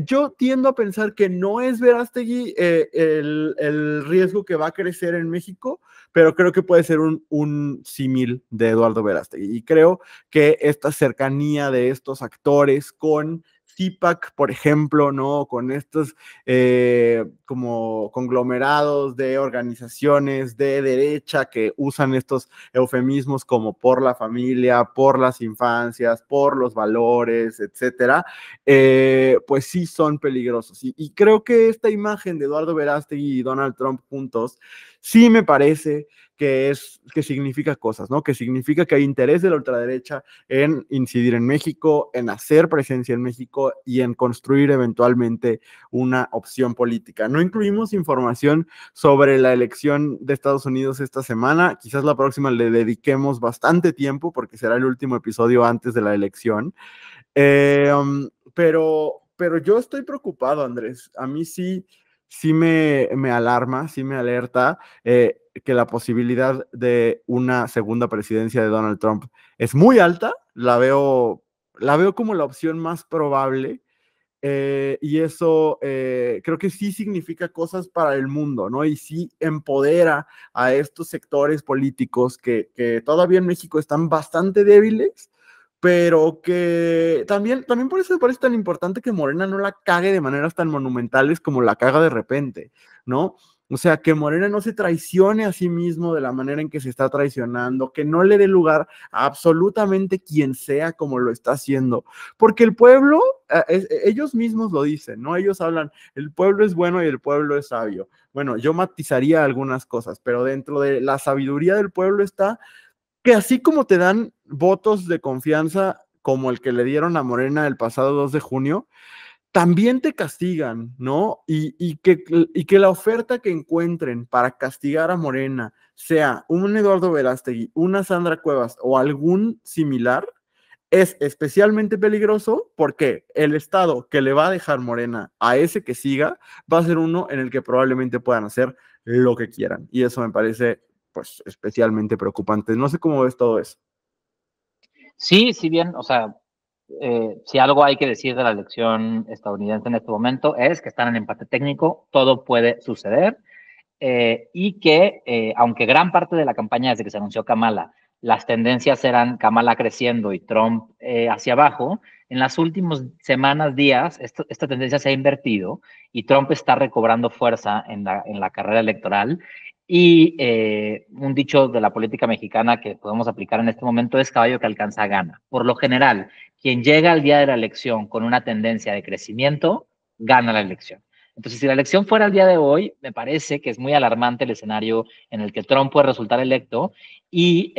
Yo tiendo a pensar que no es Verástegui el riesgo que va a crecer en México, pero creo que puede ser un símil de Eduardo Verástegui. Y creo que esta cercanía de estos actores con CIPAC, por ejemplo, ¿no? Con estos como conglomerados de organizaciones de derecha que usan estos eufemismos como por la familia, por las infancias, por los valores, etcétera, pues sí son peligrosos. Y creo que esta imagen de Eduardo Verástegui y Donald Trump juntos sí me parece que significa cosas, ¿no? Que significa que hay interés de la ultraderecha en incidir en México, en hacer presencia en México y en construir eventualmente una opción política. No incluimos información sobre la elección de Estados Unidos esta semana. Quizás la próxima le dediquemos bastante tiempo porque será el último episodio antes de la elección. Pero yo estoy preocupado, Andrés. A mí sí me alarma, sí me alerta que la posibilidad de una segunda presidencia de Donald Trump es muy alta. La veo como la opción más probable. Y eso creo que sí significa cosas para el mundo, ¿no? Y sí empodera a estos sectores políticos que todavía en México están bastante débiles, pero que también por eso me parece tan importante que Morena no la cague de maneras tan monumentales como la caga de repente, ¿no? O sea, que Morena no se traicione a sí mismo de la manera en que se está traicionando, que no le dé lugar a absolutamente quien sea como lo está haciendo, porque el pueblo, ellos mismos lo dicen, ¿no? Ellos hablan, el pueblo es bueno y el pueblo es sabio. Bueno, yo matizaría algunas cosas, pero dentro de la sabiduría del pueblo está que así como te dan votos de confianza como el que le dieron a Morena el pasado 2 de junio, también te castigan, ¿no? Y que la oferta que encuentren para castigar a Morena sea un Eduardo Verástegui, una Sandra Cuevas o algún similar, es especialmente peligroso porque el estado que le va a dejar Morena a ese que siga va a ser uno en el que probablemente puedan hacer lo que quieran. Y eso me parece, pues, especialmente preocupante. No sé cómo ves todo eso. Sí, si bien, o sea, si algo hay que decir de la elección estadounidense en este momento es que están en empate técnico, todo puede suceder. Y que aunque gran parte de la campaña desde que se anunció Kamala, las tendencias eran Kamala creciendo y Trump hacia abajo, en las últimas semanas, días, esta tendencia se ha invertido y Trump está recobrando fuerza en la carrera electoral. Y un dicho de la política mexicana que podemos aplicar en este momento es caballo que alcanza gana. Por lo general, quien llega al día de la elección con una tendencia de crecimiento, gana la elección. Entonces, si la elección fuera el día de hoy, me parece que es muy alarmante el escenario en el que Trump puede resultar electo y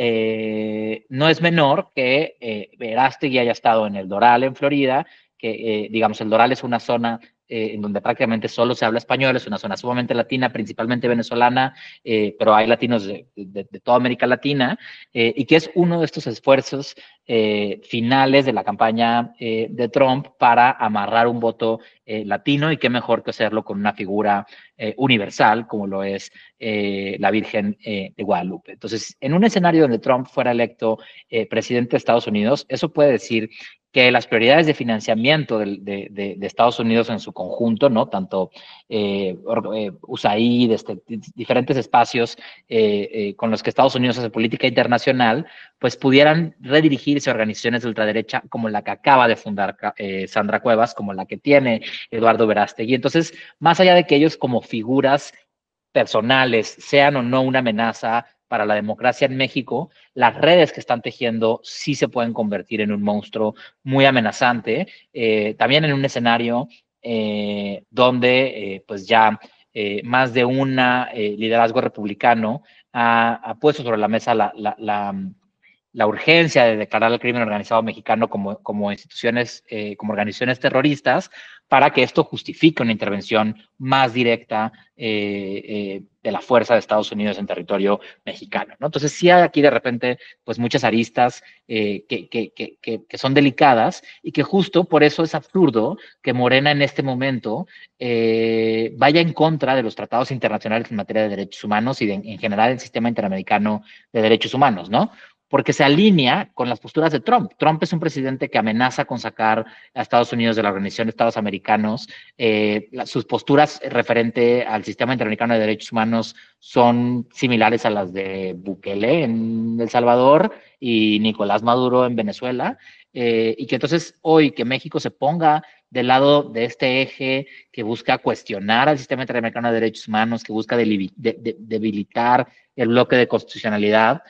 no es menor que Verástegui haya estado en el Doral, en Florida, que digamos, el Doral es una zona en donde prácticamente solo se habla español, es una zona sumamente latina, principalmente venezolana, pero hay latinos de toda América Latina, y que es uno de estos esfuerzos finales de la campaña de Trump para amarrar un voto latino, y qué mejor que hacerlo con una figura universal como lo es la Virgen de Guadalupe. Entonces, en un escenario donde Trump fuera electo presidente de Estados Unidos, eso puede decir que las prioridades de financiamiento de Estados Unidos en su conjunto, ¿no? Tanto USAID, diferentes espacios con los que Estados Unidos hace política internacional, pues pudieran redirigirse a organizaciones de ultraderecha como la que acaba de fundar Sandra Cuevas, como la que tiene Eduardo Verástegui. Entonces, más allá de que ellos como figuras personales sean o no una amenaza para la democracia en México, las redes que están tejiendo sí se pueden convertir en un monstruo muy amenazante, también en un escenario donde pues ya más de un liderazgo republicano ha puesto sobre la mesa la urgencia de declarar al crimen organizado mexicano como instituciones, como organizaciones terroristas, para que esto justifique una intervención más directa de la fuerza de Estados Unidos en territorio mexicano, ¿no? Entonces sí hay aquí de repente pues muchas aristas que son delicadas, y que justo por eso es absurdo que Morena en este momento vaya en contra de los tratados internacionales en materia de derechos humanos y en general el sistema interamericano de derechos humanos, ¿no? Porque se alinea con las posturas de Trump. Trump es un presidente que amenaza con sacar a Estados Unidos de la Organización de Estados Americanos. Sus posturas referente al sistema interamericano de derechos humanos son similares a las de Bukele en El Salvador y Nicolás Maduro en Venezuela. Y que entonces hoy que México se ponga del lado de este eje que busca cuestionar al sistema interamericano de derechos humanos, que busca debilitar el bloque de constitucionalidad,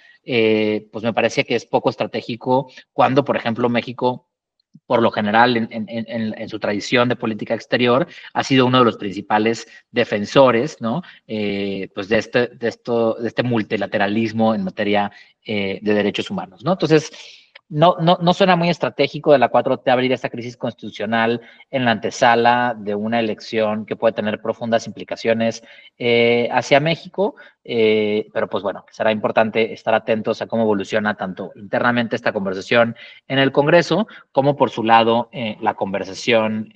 pues me parece que es poco estratégico cuando, por ejemplo, México, por lo general, en su tradición de política exterior, ha sido uno de los principales defensores, ¿no? Pues de este multilateralismo en materia de derechos humanos, ¿no? Entonces, no suena muy estratégico de la 4T abrir esta crisis constitucional en la antesala de una elección que puede tener profundas implicaciones hacia México, pero pues bueno, será importante estar atentos a cómo evoluciona tanto internamente esta conversación en el Congreso, como por su lado la conversación,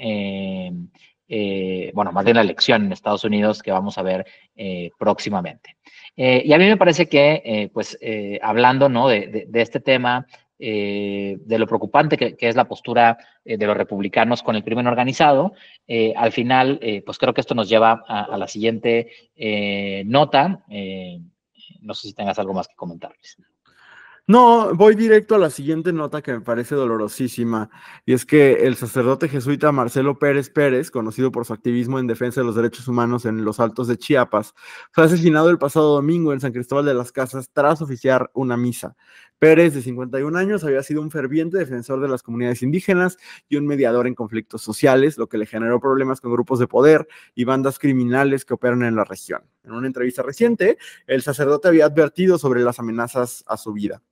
bueno, más bien la elección en Estados Unidos que vamos a ver próximamente. Y a mí me parece que, pues, hablando, ¿no? de este tema, de lo preocupante que es la postura de los republicanos con el crimen organizado, al final, pues creo que esto nos lleva a la siguiente nota. No sé si tengas algo más que comentarles. No, voy directo a la siguiente nota que me parece dolorosísima, y es que el sacerdote jesuita Marcelo Pérez Pérez, conocido por su activismo en defensa de los derechos humanos en los Altos de Chiapas, fue asesinado el pasado domingo en San Cristóbal de las Casas tras oficiar una misa. Pérez, de 51 años, había sido un ferviente defensor de las comunidades indígenas y un mediador en conflictos sociales, lo que le generó problemas con grupos de poder y bandas criminales que operan en la región. En una entrevista reciente, el sacerdote había advertido sobre las amenazas a su vida.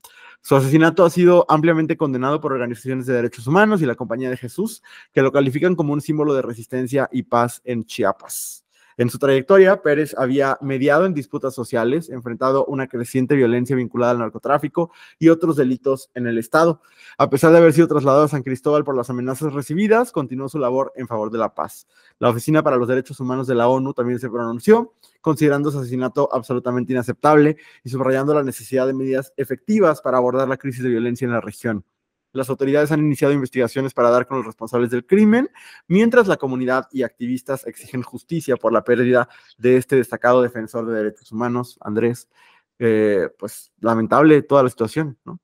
Su asesinato ha sido ampliamente condenado por organizaciones de derechos humanos y la Compañía de Jesús, que lo califican como un símbolo de resistencia y paz en Chiapas. En su trayectoria, Pérez había mediado en disputas sociales, enfrentado una creciente violencia vinculada al narcotráfico y otros delitos en el Estado. A pesar de haber sido trasladado a San Cristóbal por las amenazas recibidas, continuó su labor en favor de la paz. La Oficina para los Derechos Humanos de la ONU también se pronunció, considerando su asesinato absolutamente inaceptable y subrayando la necesidad de medidas efectivas para abordar la crisis de violencia en la región. Las autoridades han iniciado investigaciones para dar con los responsables del crimen, mientras la comunidad y activistas exigen justicia por la pérdida de este destacado defensor de derechos humanos, Andrés. Pues lamentable toda la situación, ¿no?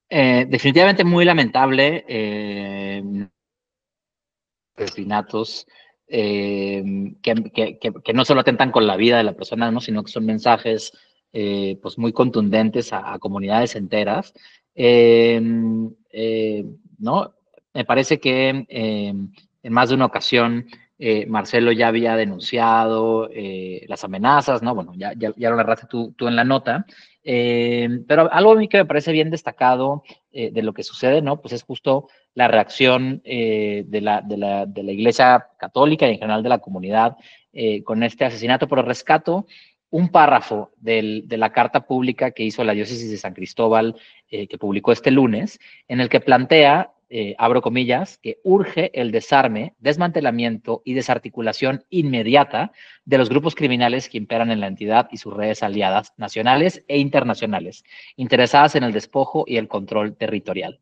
Definitivamente muy lamentable. Asesinatos que no solo atentan con la vida de la persona, ¿no? Sino que son mensajes pues muy contundentes a comunidades enteras. ¿No? Me parece que en más de una ocasión Marcelo ya había denunciado las amenazas, ¿no? Bueno, ya lo narraste tú en la nota. Pero algo a mí que me parece bien destacado de lo que sucede, ¿no? Pues es justo la reacción de la Iglesia Católica y en general de la comunidad con este asesinato. Pero rescato un párrafo de la carta pública que hizo la diócesis de San Cristóbal, que publicó este lunes, en el que plantea, abro comillas, que urge el desarme, desmantelamiento y desarticulación inmediata de los grupos criminales que imperan en la entidad y sus redes aliadas nacionales e internacionales, interesadas en el despojo y el control territorial.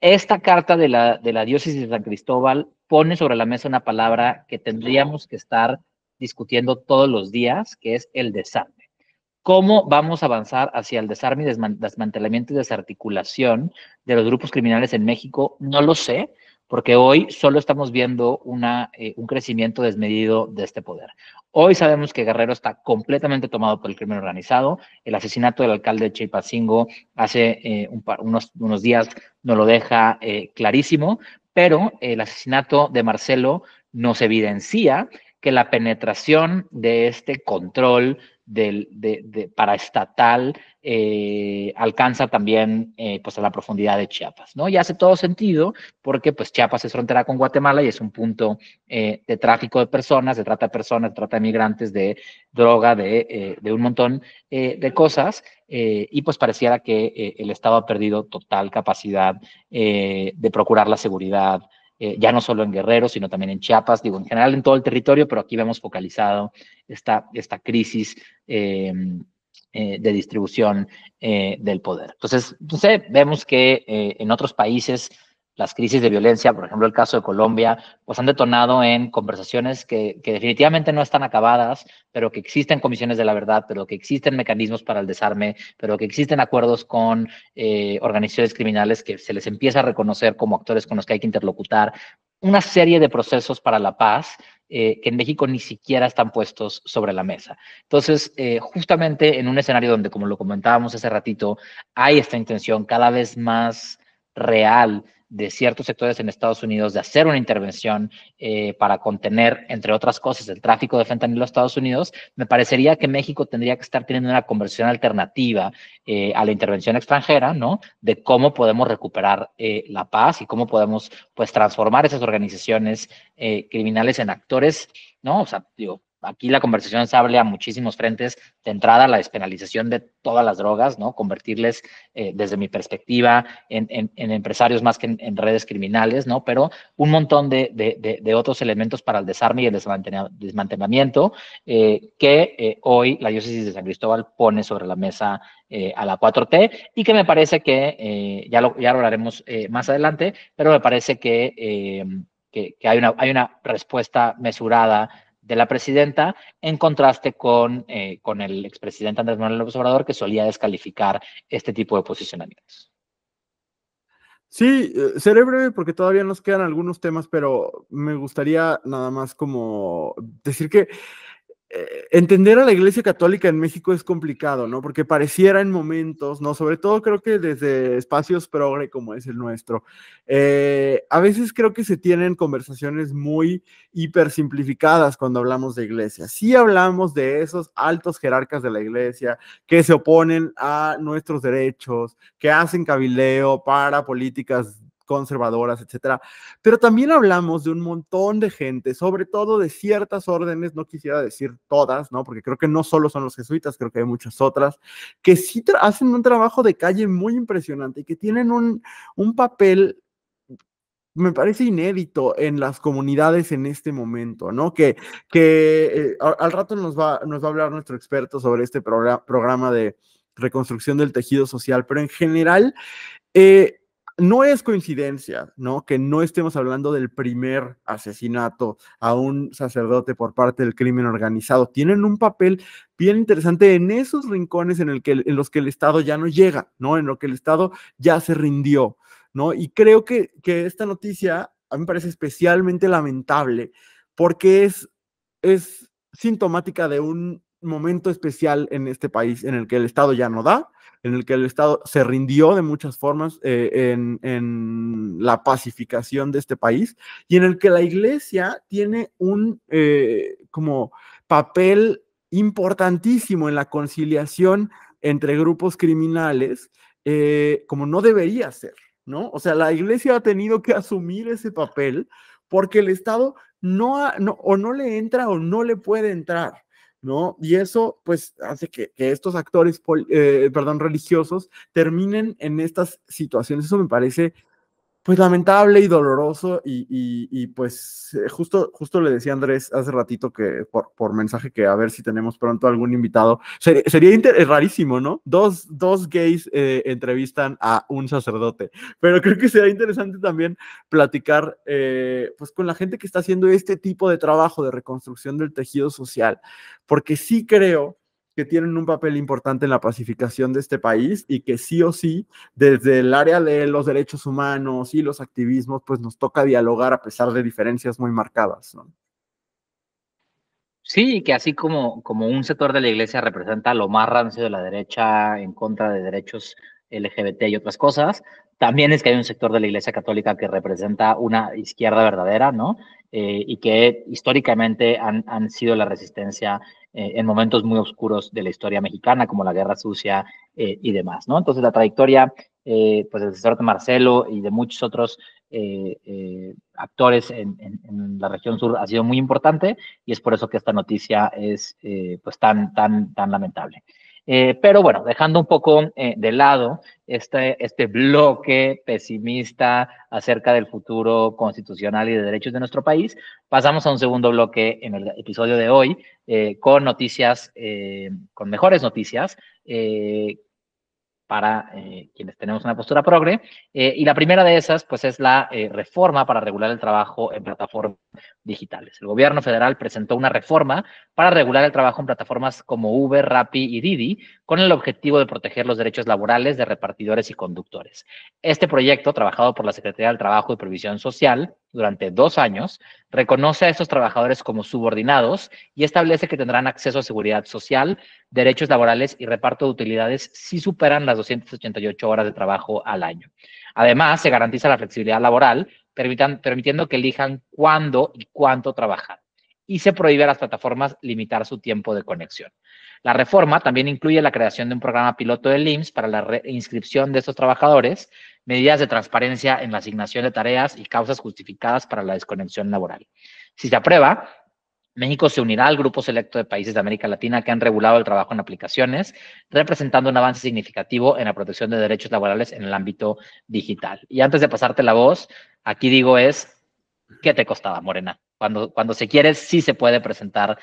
Esta carta de la diócesis de San Cristóbal pone sobre la mesa una palabra que tendríamos que estar discutiendo todos los días, que es el desarme. ¿Cómo vamos a avanzar hacia el desarme y desmantelamiento y desarticulación de los grupos criminales en México? No lo sé, porque hoy solo estamos viendo un crecimiento desmedido de este poder. Hoy sabemos que Guerrero está completamente tomado por el crimen organizado. El asesinato del alcalde de Chilpancingo hace unos días nos lo deja clarísimo, pero el asesinato de Marcelo nos evidencia que la penetración de este control paraestatal alcanza también pues a la profundidad de Chiapas, ¿no? Y hace todo sentido porque pues Chiapas es frontera con Guatemala y es un punto de tráfico de personas, de trata de personas, de trata de migrantes, de droga, de un montón de cosas, y pues pareciera que el Estado ha perdido total capacidad de procurar la seguridad, ya no solo en Guerrero, sino también en Chiapas, digo, en general en todo el territorio, pero aquí vemos focalizado esta crisis de distribución del poder. Entonces, vemos que en otros países las crisis de violencia, por ejemplo el caso de Colombia, pues han detonado en conversaciones que definitivamente no están acabadas, pero que existen comisiones de la verdad, pero que existen mecanismos para el desarme, pero que existen acuerdos con organizaciones criminales que se les empieza a reconocer como actores con los que hay que interlocutar, una serie de procesos para la paz que en México ni siquiera están puestos sobre la mesa. Entonces, justamente en un escenario donde, como lo comentábamos hace ratito, hay esta intención cada vez más real de ciertos sectores en Estados Unidos de hacer una intervención para contener, entre otras cosas, el tráfico de fentanilo a Estados Unidos, me parecería que México tendría que estar teniendo una conversión alternativa a la intervención extranjera, ¿no? De cómo podemos recuperar la paz y cómo podemos, pues, transformar esas organizaciones criminales en actores, ¿no? O sea, digo, aquí la conversación se abre a muchísimos frentes. De entrada, la despenalización de todas las drogas, ¿no? Convertirles, desde mi perspectiva, en empresarios más que en redes criminales, ¿no? Pero un montón de otros elementos para el desarme y el desmantelamiento que hoy la diócesis de San Cristóbal pone sobre la mesa a la 4T y que me parece que, ya lo hablaremos más adelante, pero me parece que hay una respuesta mesurada de la presidenta, en contraste con el expresidente Andrés Manuel López Obrador, que solía descalificar este tipo de posicionamientos. Sí, seré breve porque todavía nos quedan algunos temas, pero me gustaría nada más como decir que entender a la Iglesia Católica en México es complicado, ¿no? Porque pareciera en momentos, ¿no? Sobre todo creo que desde espacios progre como es el nuestro, a veces creo que se tienen conversaciones muy hipersimplificadas cuando hablamos de Iglesia. Sí hablamos de esos altos jerarcas de la Iglesia que se oponen a nuestros derechos, que hacen cabildeo para políticas conservadoras, etcétera. Pero también hablamos de un montón de gente, sobre todo de ciertas órdenes, no quisiera decir todas, ¿no? Porque creo que no solo son los jesuitas, creo que hay muchas otras, que sí hacen un trabajo de calle muy impresionante y que tienen un papel, me parece inédito en las comunidades en este momento, ¿no? Al rato nos va a hablar nuestro experto sobre este programa de reconstrucción del tejido social, pero en general eh, no es coincidencia, ¿no? Que no estemos hablando del primer asesinato a un sacerdote por parte del crimen organizado. Tienen un papel bien interesante en esos rincones en los que el Estado ya no llega, ¿no? En lo que el Estado ya se rindió, ¿no? Y creo que esta noticia a mí me parece especialmente lamentable porque es sintomática de un momento especial en este país en el que el Estado ya no da, en el que el Estado se rindió de muchas formas en la pacificación de este país y en el que la Iglesia tiene un como papel importantísimo en la conciliación entre grupos criminales, como no debería ser, ¿no? O sea, la Iglesia ha tenido que asumir ese papel porque el Estado o no le entra o no le puede entrar, ¿no? Y eso, pues, hace que estos actores, perdón, religiosos terminen en estas situaciones. Eso me parece, pues, lamentable y doloroso pues, justo le decía a Andrés hace ratito que por mensaje que a ver si tenemos pronto algún invitado. Sería rarísimo, ¿no? Dos gays entrevistan a un sacerdote, pero creo que será interesante también platicar, pues, con la gente que está haciendo este tipo de trabajo de reconstrucción del tejido social, porque sí creo que tienen un papel importante en la pacificación de este país y que sí o sí desde el área de los derechos humanos y los activismos, pues nos toca dialogar a pesar de diferencias muy marcadas, ¿no? Sí, que así como un sector de la iglesia representa lo más rancio de la derecha en contra de derechos LGBT y otras cosas, también es que hay un sector de la iglesia católica que representa una izquierda verdadera, ¿no? Y que históricamente han sido la resistencia en momentos muy oscuros de la historia mexicana, como la Guerra Sucia y demás, ¿no? Entonces la trayectoria, pues del sacerdote Marcelo y de muchos otros actores en la región sur ha sido muy importante y es por eso que esta noticia es pues tan lamentable. Pero bueno, dejando un poco de lado este bloque pesimista acerca del futuro constitucional y de derechos de nuestro país, pasamos a un segundo bloque en el episodio de hoy con noticias, con mejores noticias para quienes tenemos una postura progre. Y la primera de esas, pues, es la reforma para regular el trabajo en plataformas digitales. El gobierno federal presentó una reforma para regular el trabajo en plataformas como Uber, Rappi y Didi, con el objetivo de proteger los derechos laborales de repartidores y conductores. Este proyecto, trabajado por la Secretaría del Trabajo y Previsión Social durante 2 años, reconoce a estos trabajadores como subordinados y establece que tendrán acceso a seguridad social, derechos laborales y reparto de utilidades si superan las 288 horas de trabajo al año. Además, se garantiza la flexibilidad laboral, permitiendo que elijan cuándo y cuánto trabajar. Y se prohíbe a las plataformas limitar su tiempo de conexión. La reforma también incluye la creación de un programa piloto del IMSS para la reinscripción de estos trabajadores, medidas de transparencia en la asignación de tareas y causas justificadas para la desconexión laboral. Si se aprueba, México se unirá al grupo selecto de países de América Latina que han regulado el trabajo en aplicaciones, representando un avance significativo en la protección de derechos laborales en el ámbito digital. Y antes de pasarte la voz, aquí digo ¿qué te costaba, Morena? Cuando se quiere, sí se puede presentar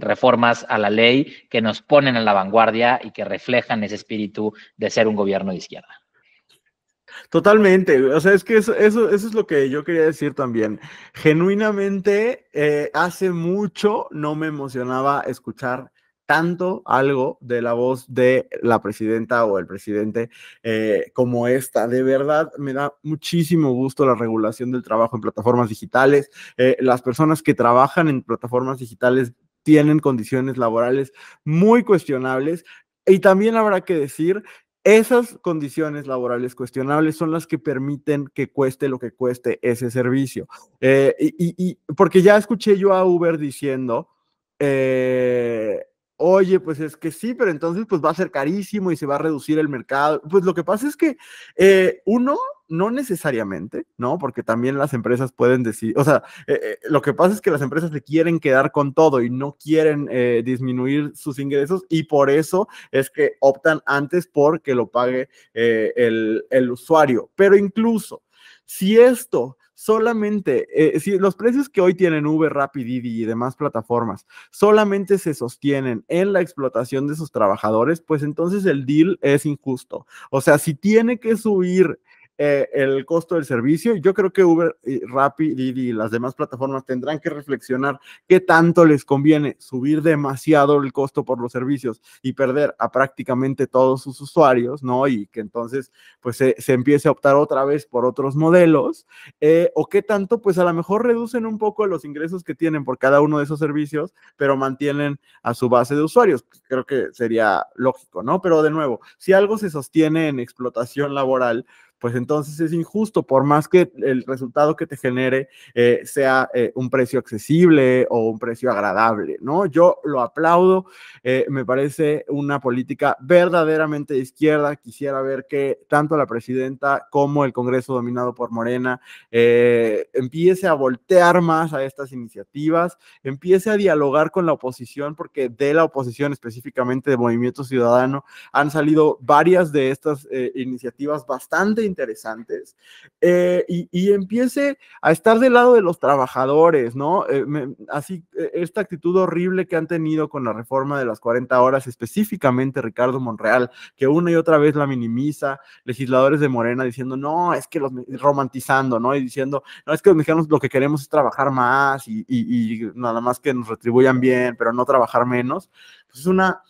reformas a la ley que nos ponen en la vanguardia y que reflejan ese espíritu de ser un gobierno de izquierda. Totalmente, o sea, es que eso es lo que yo quería decir también. Genuinamente, hace mucho no me emocionaba escuchar tanto algo de la voz de la presidenta o el presidente como esta. De verdad, me da muchísimo gusto la regulación del trabajo en plataformas digitales. Las personas que trabajan en plataformas digitales tienen condiciones laborales muy cuestionables, y también habrá que decir, esas condiciones laborales cuestionables son las que permiten que cueste lo que cueste ese servicio. Porque ya escuché yo a Uber diciendo, eh, oye, pues es que sí, pero entonces pues va a ser carísimo y se va a reducir el mercado. Pues lo que pasa es que uno, no necesariamente, ¿no? Porque también las empresas pueden decir, o sea, lo que pasa es que las empresas se quieren quedar con todo y no quieren disminuir sus ingresos, y por eso es que optan antes por que lo pague el usuario. Pero incluso si esto solamente, si los precios que hoy tienen Uber, Rappi, Didi y demás plataformas solamente se sostienen en la explotación de sus trabajadores, pues entonces el deal es injusto. O sea, si tiene que subir el costo del servicio, yo creo que Uber, Rappi, Didi y las demás plataformas tendrán que reflexionar qué tanto les conviene subir demasiado el costo por los servicios y perder a prácticamente todos sus usuarios, ¿no? Y que entonces pues se empiece a optar otra vez por otros modelos, o qué tanto pues a lo mejor reducen un poco los ingresos que tienen por cada uno de esos servicios, pero mantienen a su base de usuarios. Creo que sería lógico, ¿no? Pero de nuevo, si algo se sostiene en explotación laboral, pues entonces es injusto, por más que el resultado que te genere sea un precio accesible o un precio agradable, ¿no? Yo lo aplaudo, me parece una política verdaderamente de izquierda. Quisiera ver que tanto la presidenta como el Congreso dominado por Morena empiece a voltear más a estas iniciativas, empiece a dialogar con la oposición, porque de la oposición, específicamente de Movimiento Ciudadano, han salido varias de estas iniciativas bastante interesantes, y empiece a estar del lado de los trabajadores, ¿no? Esta actitud horrible que han tenido con la reforma de las 40 horas, específicamente Ricardo Monreal, que una y otra vez la minimiza, legisladores de Morena diciendo, no, es que romantizando, ¿no? Y diciendo, no, es que los mexicanos lo que queremos es trabajar más y nada más que nos retribuyan bien, pero no trabajar menos. Pues es una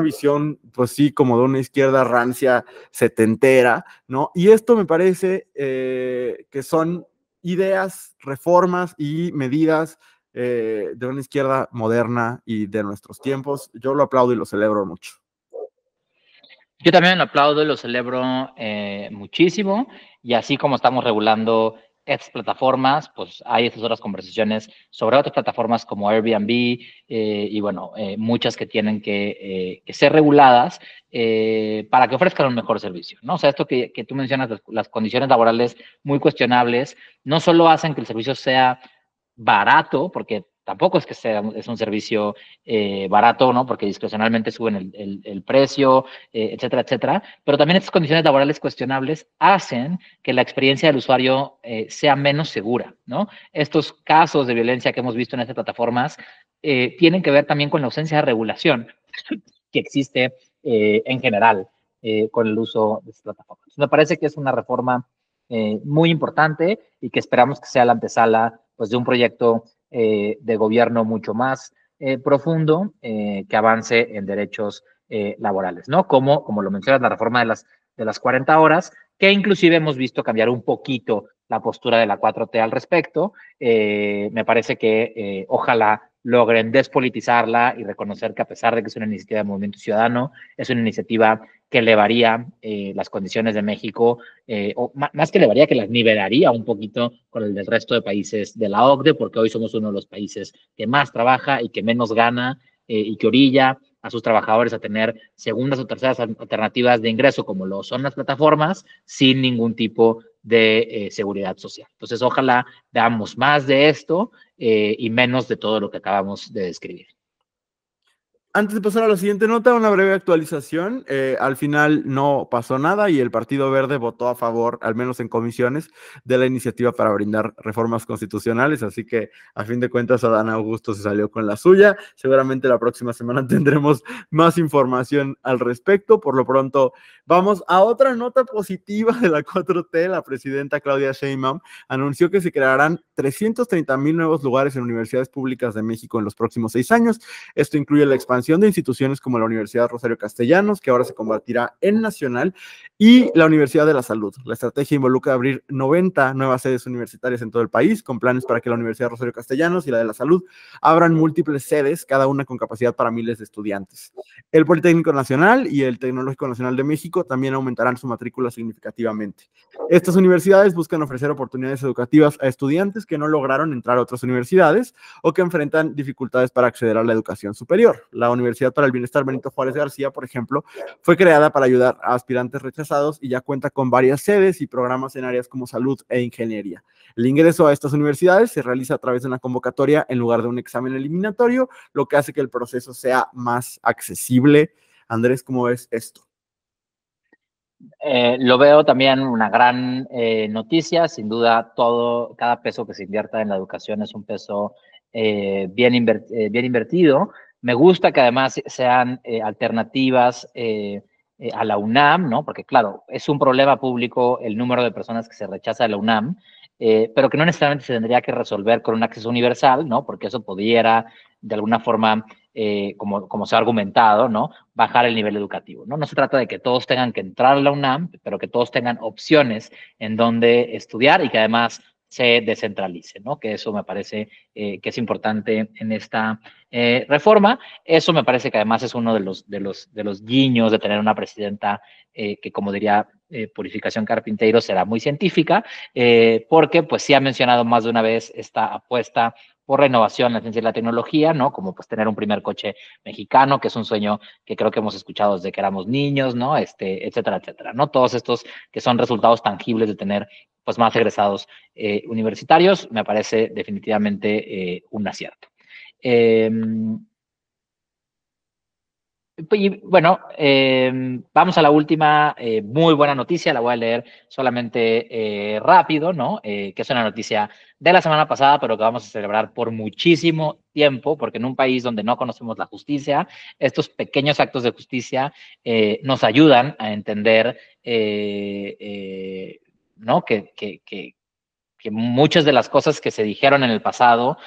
visión, pues sí, como de una izquierda rancia setentera, ¿no? Y esto me parece que son ideas, reformas y medidas de una izquierda moderna y de nuestros tiempos. Yo lo aplaudo y lo celebro mucho. Yo también lo aplaudo y lo celebro muchísimo, y así como estamos regulando estas plataformas, pues hay estas otras conversaciones sobre otras plataformas como Airbnb y bueno, muchas que tienen que ser reguladas para que ofrezcan un mejor servicio, ¿no? O sea, esto que tú mencionas, las condiciones laborales muy cuestionables, no solo hacen que el servicio sea barato, porque tampoco es que sea es un servicio barato, ¿no? Porque discrecionalmente suben el precio, etcétera, etcétera. Pero también estas condiciones laborales cuestionables hacen que la experiencia del usuario sea menos segura, ¿no? Estos casos de violencia que hemos visto en estas plataformas tienen que ver también con la ausencia de regulación que existe en general con el uso de estas plataformas. Entonces, me parece que es una reforma muy importante y que esperamos que sea la antesala pues, de un proyecto de gobierno mucho más profundo que avance en derechos laborales, ¿no? Como lo mencionas, la reforma de las 40 horas, que inclusive hemos visto cambiar un poquito la postura de la 4T al respecto. Me parece que ojalá logren despolitizarla y reconocer que a pesar de que es una iniciativa de Movimiento Ciudadano, es una iniciativa que elevaría las condiciones de México, o más que elevaría, que las nivelaría un poquito con el del resto de países de la OCDE, porque hoy somos uno de los países que más trabaja y que menos gana y que orilla a sus trabajadores a tener segundas o terceras alternativas de ingreso, como lo son las plataformas, sin ningún tipo de seguridad social. Entonces, ojalá veamos más de esto y menos de todo lo que acabamos de describir. Antes de pasar a la siguiente nota, una breve actualización. Al final no pasó nada y el Partido Verde votó a favor, al menos en comisiones, de la iniciativa para brindar reformas constitucionales. Así que, a fin de cuentas, Adán Augusto se salió con la suya. Seguramente la próxima semana tendremos más información al respecto. Por lo pronto, vamos a otra nota positiva de la 4T. La presidenta Claudia Sheinbaum anunció que se crearán 330,000 nuevos lugares en universidades públicas de México en los próximos 6 años. Esto incluye la expansión expansión de instituciones como la Universidad Rosario Castellanos, que ahora se convertirá en nacional, y la Universidad de la Salud. La estrategia involucra abrir 90 nuevas sedes universitarias en todo el país, con planes para que la Universidad Rosario Castellanos y la de la Salud abran múltiples sedes, cada una con capacidad para miles de estudiantes. El Politécnico Nacional y el Tecnológico Nacional de México también aumentarán su matrícula significativamente. Estas universidades buscan ofrecer oportunidades educativas a estudiantes que no lograron entrar a otras universidades o que enfrentan dificultades para acceder a la educación superior. La Universidad para el Bienestar Benito Juárez García, por ejemplo, fue creada para ayudar a aspirantes rechazados y ya cuenta con varias sedes y programas en áreas como salud e ingeniería. El ingreso a estas universidades se realiza a través de una convocatoria en lugar de un examen eliminatorio, lo que hace que el proceso sea más accesible. Andrés, ¿cómo ves esto? Lo veo también una gran noticia. Sin duda, cada peso que se invierta en la educación es un peso bien invertido. Me gusta que además sean alternativas a la UNAM, ¿no? Porque claro, es un problema público el número de personas que se rechaza de la UNAM, pero que no necesariamente se tendría que resolver con un acceso universal, ¿no? Porque eso pudiera, de alguna forma, como se ha argumentado, ¿no? Bajar el nivel educativo, ¿no? No se trata de que todos tengan que entrar a la UNAM, pero que todos tengan opciones en donde estudiar y que además se descentralice, ¿no? Que eso me parece que es importante en esta reforma. Eso me parece que además es uno de los guiños de tener una presidenta que, como diría Purificación Carpinteiro, será muy científica, porque pues sí ha mencionado más de una vez esta apuesta por la innovación, la ciencia y la tecnología, ¿no? Como pues tener un primer coche mexicano, que es un sueño que creo que hemos escuchado desde que éramos niños, ¿no? Etcétera, etcétera, ¿no? Todos estos que son resultados tangibles de tener pues más egresados universitarios, me parece definitivamente un acierto. Y bueno, vamos a la última muy buena noticia, la voy a leer solamente rápido, ¿no? Que es una noticia de la semana pasada, pero que vamos a celebrar por muchísimo tiempo, porque en un país donde no conocemos la justicia, estos pequeños actos de justicia nos ayudan a entender, ¿no? Que muchas de las cosas que se dijeron en el pasado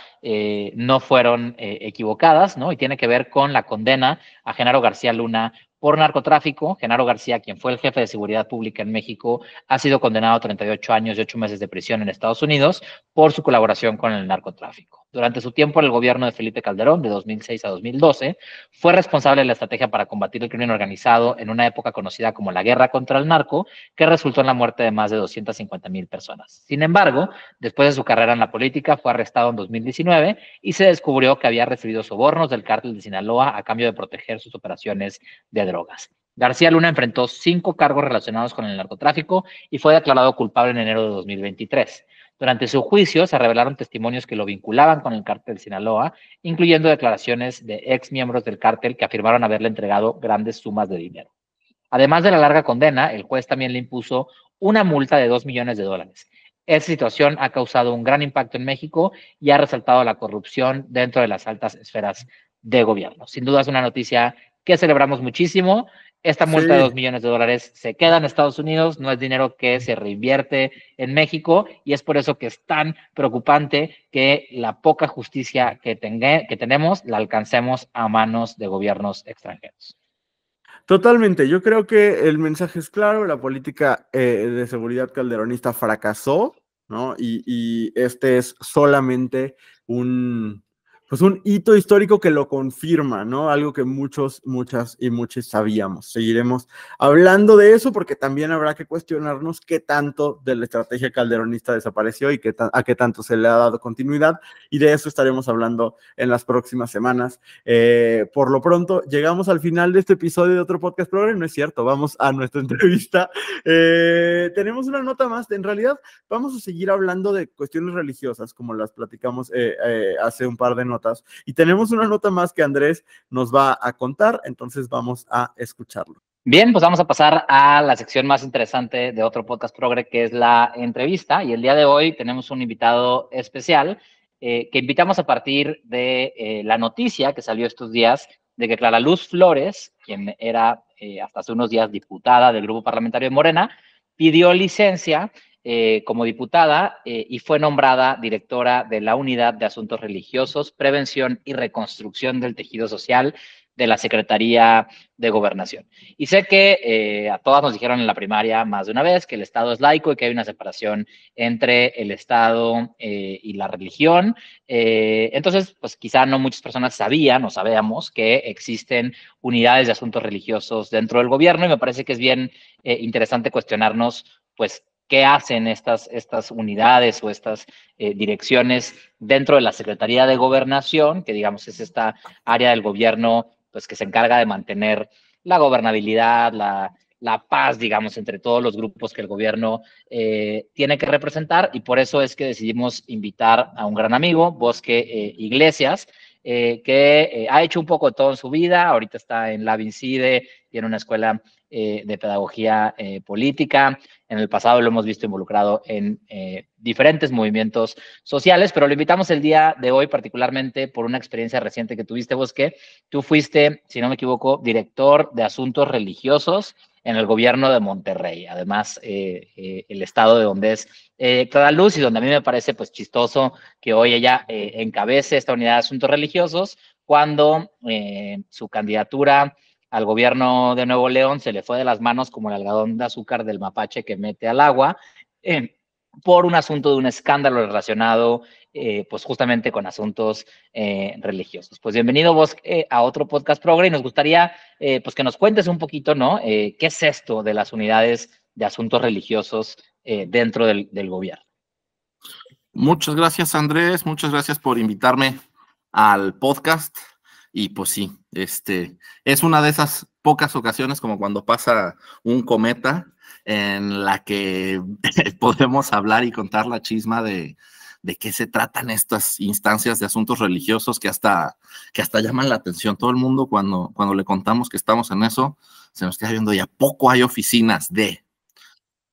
no fueron equivocadas, ¿no? Y tiene que ver con la condena a Genaro García Luna por narcotráfico. Genaro García, quien fue el jefe de seguridad pública en México, ha sido condenado a 38 años y 8 meses de prisión en Estados Unidos por su colaboración con el narcotráfico. Durante su tiempo en el gobierno de Felipe Calderón, de 2006 a 2012, fue responsable de la estrategia para combatir el crimen organizado en una época conocida como la guerra contra el narco, que resultó en la muerte de más de 250,000 personas. Sin embargo, después de su carrera en la política, fue arrestado en 2019 y se descubrió que había recibido sobornos del cártel de Sinaloa a cambio de proteger sus operaciones de drogas. García Luna enfrentó 5 cargos relacionados con el narcotráfico y fue declarado culpable en enero de 2023. Durante su juicio se revelaron testimonios que lo vinculaban con el cártel de Sinaloa, incluyendo declaraciones de ex miembros del cártel que afirmaron haberle entregado grandes sumas de dinero. Además de la larga condena, el juez también le impuso una multa de $2 millones. Esta situación ha causado un gran impacto en México y ha resaltado la corrupción dentro de las altas esferas de gobierno. Sin duda es una noticia que celebramos muchísimo. Esta multa de $2 millones se queda en Estados Unidos, no es dinero que se reinvierte en México y es por eso que es tan preocupante que la poca justicia que tenemos la alcancemos a manos de gobiernos extranjeros. Totalmente, yo creo que el mensaje es claro, la política de seguridad calderonista fracasó, ¿no? Y este es solamente pues un hito histórico que lo confirma, ¿no? Algo que muchos, muchas y muchos sabíamos. Seguiremos hablando de eso porque también habrá que cuestionarnos qué tanto de la estrategia calderonista desapareció y a qué tanto se le ha dado continuidad, y de eso estaremos hablando en las próximas semanas. Por lo pronto, llegamos al final de este episodio de otro podcast Progre, no es cierto, vamos a nuestra entrevista. Tenemos una nota más, en realidad vamos a seguir hablando de cuestiones religiosas, como las platicamos hace un par de notas, y tenemos una nota más que Andrés nos va a contar, entonces vamos a escucharlo. Bien, pues vamos a pasar a la sección más interesante de otro podcast Progre, que es la entrevista, y el día de hoy tenemos un invitado especial que invitamos a partir de la noticia que salió estos días de que Clara Luz Flores, quien era hasta hace unos días diputada del grupo parlamentario de Morena, pidió licencia como diputada y fue nombrada directora de la Unidad de Asuntos Religiosos, Prevención y Reconstrucción del Tejido Social de la Secretaría de Gobernación. Y sé que a todas nos dijeron en la primaria más de una vez que el Estado es laico y que hay una separación entre el Estado y la religión. Entonces, pues quizá no muchas personas sabían o sabíamos que existen unidades de asuntos religiosos dentro del gobierno y me parece que es bien interesante cuestionarnos, pues, qué hacen estas unidades o estas direcciones dentro de la Secretaría de Gobernación, que digamos es esta área del gobierno pues, que se encarga de mantener la gobernabilidad, la paz, digamos, entre todos los grupos que el gobierno tiene que representar, y por eso es que decidimos invitar a un gran amigo, Bosque Iglesias, que ha hecho un poco de todo en su vida. Ahorita está en la Vincide, tiene una escuela de pedagogía política. En el pasado lo hemos visto involucrado en diferentes movimientos sociales, pero lo invitamos el día de hoy particularmente por una experiencia reciente que tuviste, Bosque. Tú fuiste, si no me equivoco, director de asuntos religiosos en el gobierno de Monterrey, además el estado de donde es Clara Luz, y donde a mí me parece pues chistoso que hoy ella encabece esta unidad de asuntos religiosos cuando su candidatura al gobierno de Nuevo León se le fue de las manos como el algodón de azúcar del mapache que mete al agua, por un asunto de un escándalo relacionado pues justamente con asuntos religiosos. Pues bienvenido vos a otro podcast progre, y nos gustaría pues que nos cuentes un poquito, ¿no? ¿Qué es esto de las unidades de asuntos religiosos dentro del gobierno? Muchas gracias, Andrés. Muchas gracias por invitarme al podcast. Y pues sí, es una de esas pocas ocasiones como cuando pasa un cometa en la que podemos hablar y contar la chisma de qué se tratan estas instancias de asuntos religiosos que hasta llaman la atención. Todo el mundo cuando le contamos que estamos en eso, se nos queda viendo, ¿y a poco hay oficinas de?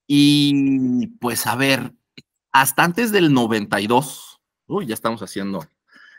Y pues a ver, hasta antes del 92, ya estamos haciendo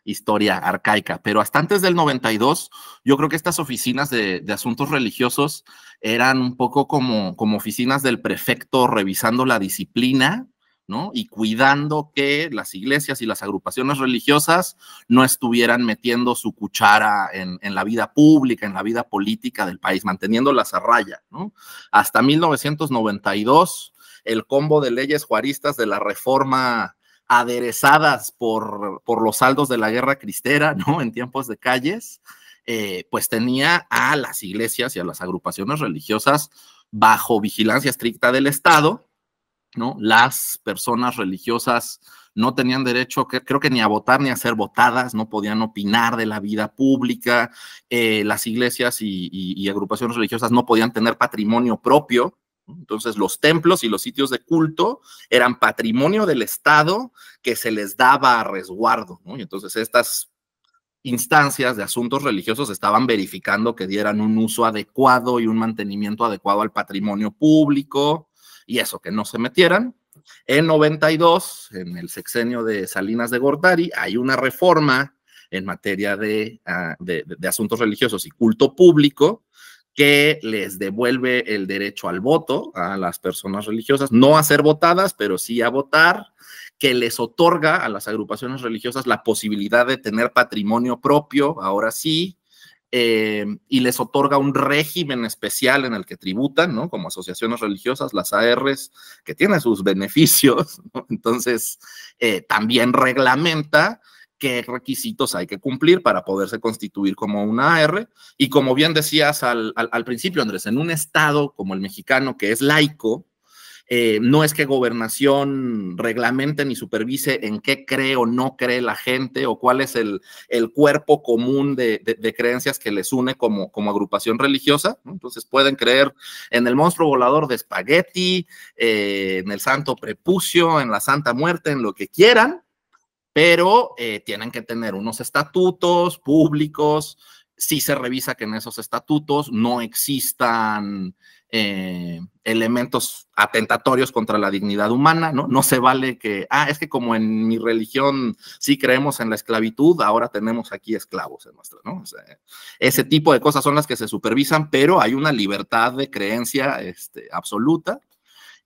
historia arcaica, pero hasta antes del 92, yo creo que estas oficinas de asuntos religiosos eran un poco como oficinas del prefecto revisando la disciplina, ¿no? Y cuidando que las iglesias y las agrupaciones religiosas no estuvieran metiendo su cuchara en la vida pública, en la vida política del país, manteniéndolas a raya, ¿no? Hasta 1992, el combo de leyes juaristas de la Reforma, aderezadas por los saldos de la guerra cristera, ¿no? En tiempos de Calles, pues tenía a las iglesias y a las agrupaciones religiosas bajo vigilancia estricta del Estado, ¿no? Las personas religiosas no tenían derecho, creo que ni a votar ni a ser votadas, no podían opinar de la vida pública, las iglesias y agrupaciones religiosas no podían tener patrimonio propio. Entonces los templos y los sitios de culto eran patrimonio del Estado que se les daba a resguardo, ¿no? Y entonces estas instancias de asuntos religiosos estaban verificando que dieran un uso adecuado y un mantenimiento adecuado al patrimonio público y eso, que no se metieran. En 92, en el sexenio de Salinas de Gortari, hay una reforma en materia de asuntos religiosos y culto público que les devuelve el derecho al voto a las personas religiosas, no a ser votadas, pero sí a votar, que les otorga a las agrupaciones religiosas la posibilidad de tener patrimonio propio, ahora sí, y les otorga un régimen especial en el que tributan, ¿no? Como asociaciones religiosas, las ARs, que tienen sus beneficios, ¿no? Entonces, también reglamenta qué requisitos hay que cumplir para poderse constituir como una AR. Y como bien decías al principio, Andrés, en un estado como el mexicano, que es laico, no es que Gobernación reglamente ni supervise en qué cree o no cree la gente o cuál es el cuerpo común de creencias que les une como agrupación religiosa, ¿no? Entonces pueden creer en el monstruo volador de espagueti, en el santo prepucio, en la Santa Muerte, en lo que quieran, pero tienen que tener unos estatutos públicos. Sí se revisa que en esos estatutos no existan elementos atentatorios contra la dignidad humana, ¿no? No se vale que, es que como en mi religión sí creemos en la esclavitud, ahora tenemos aquí esclavos en nuestra, ¿no? O sea, ese tipo de cosas son las que se supervisan, pero hay una libertad de creencia absoluta.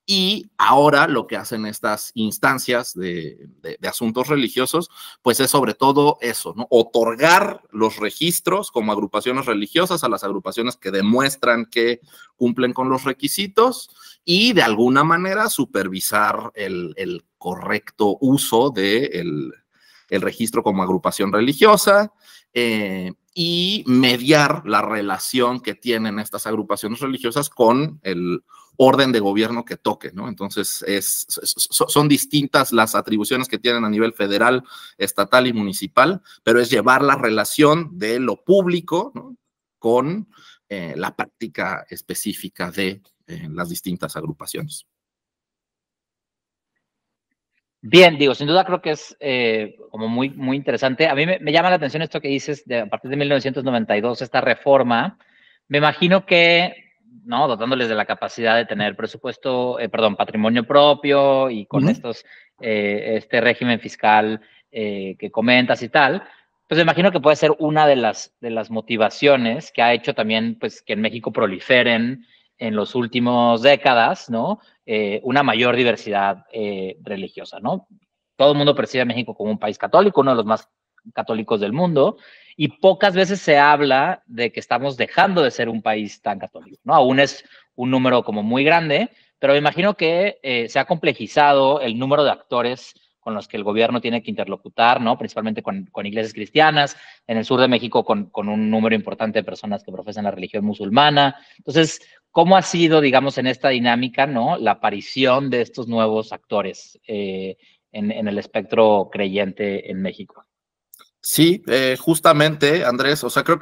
Y ahora lo que hacen estas instancias de asuntos religiosos, pues es sobre todo eso, ¿no? Otorgar los registros como agrupaciones religiosas a las agrupaciones que demuestran que cumplen con los requisitos y de alguna manera supervisar el correcto uso del registro como agrupación religiosa, y mediar la relación que tienen estas agrupaciones religiosas con el orden de gobierno que toque, ¿no? Entonces, son distintas las atribuciones que tienen a nivel federal, estatal y municipal, pero es llevar la relación de lo público, ¿no?, con la práctica específica de las distintas agrupaciones. Bien, digo, sin duda creo que es como muy interesante. A mí me llama la atención esto que dices a partir de 1992, esta reforma. Me imagino que, ¿no?, dotándoles de la capacidad de tener presupuesto, patrimonio propio y con este régimen fiscal que comentas y tal, pues me imagino que puede ser una de las motivaciones que ha hecho también, pues, que en México proliferen en los últimos décadas, ¿no?, una mayor diversidad religiosa, ¿no? Todo el mundo percibe a México como un país católico, uno de los más católicos del mundo, y pocas veces se habla de que estamos dejando de ser un país tan católico, ¿no? Aún es un número como muy grande, pero me imagino que se ha complejizado el número de actores con los que el gobierno tiene que interlocutar, ¿no? Principalmente con iglesias cristianas, en el sur de México con un número importante de personas que profesan la religión musulmana. Entonces, ¿cómo ha sido, digamos, en esta dinámica, ¿no?, la aparición de estos nuevos actores en el espectro creyente en México? Sí, justamente, Andrés, o sea, creo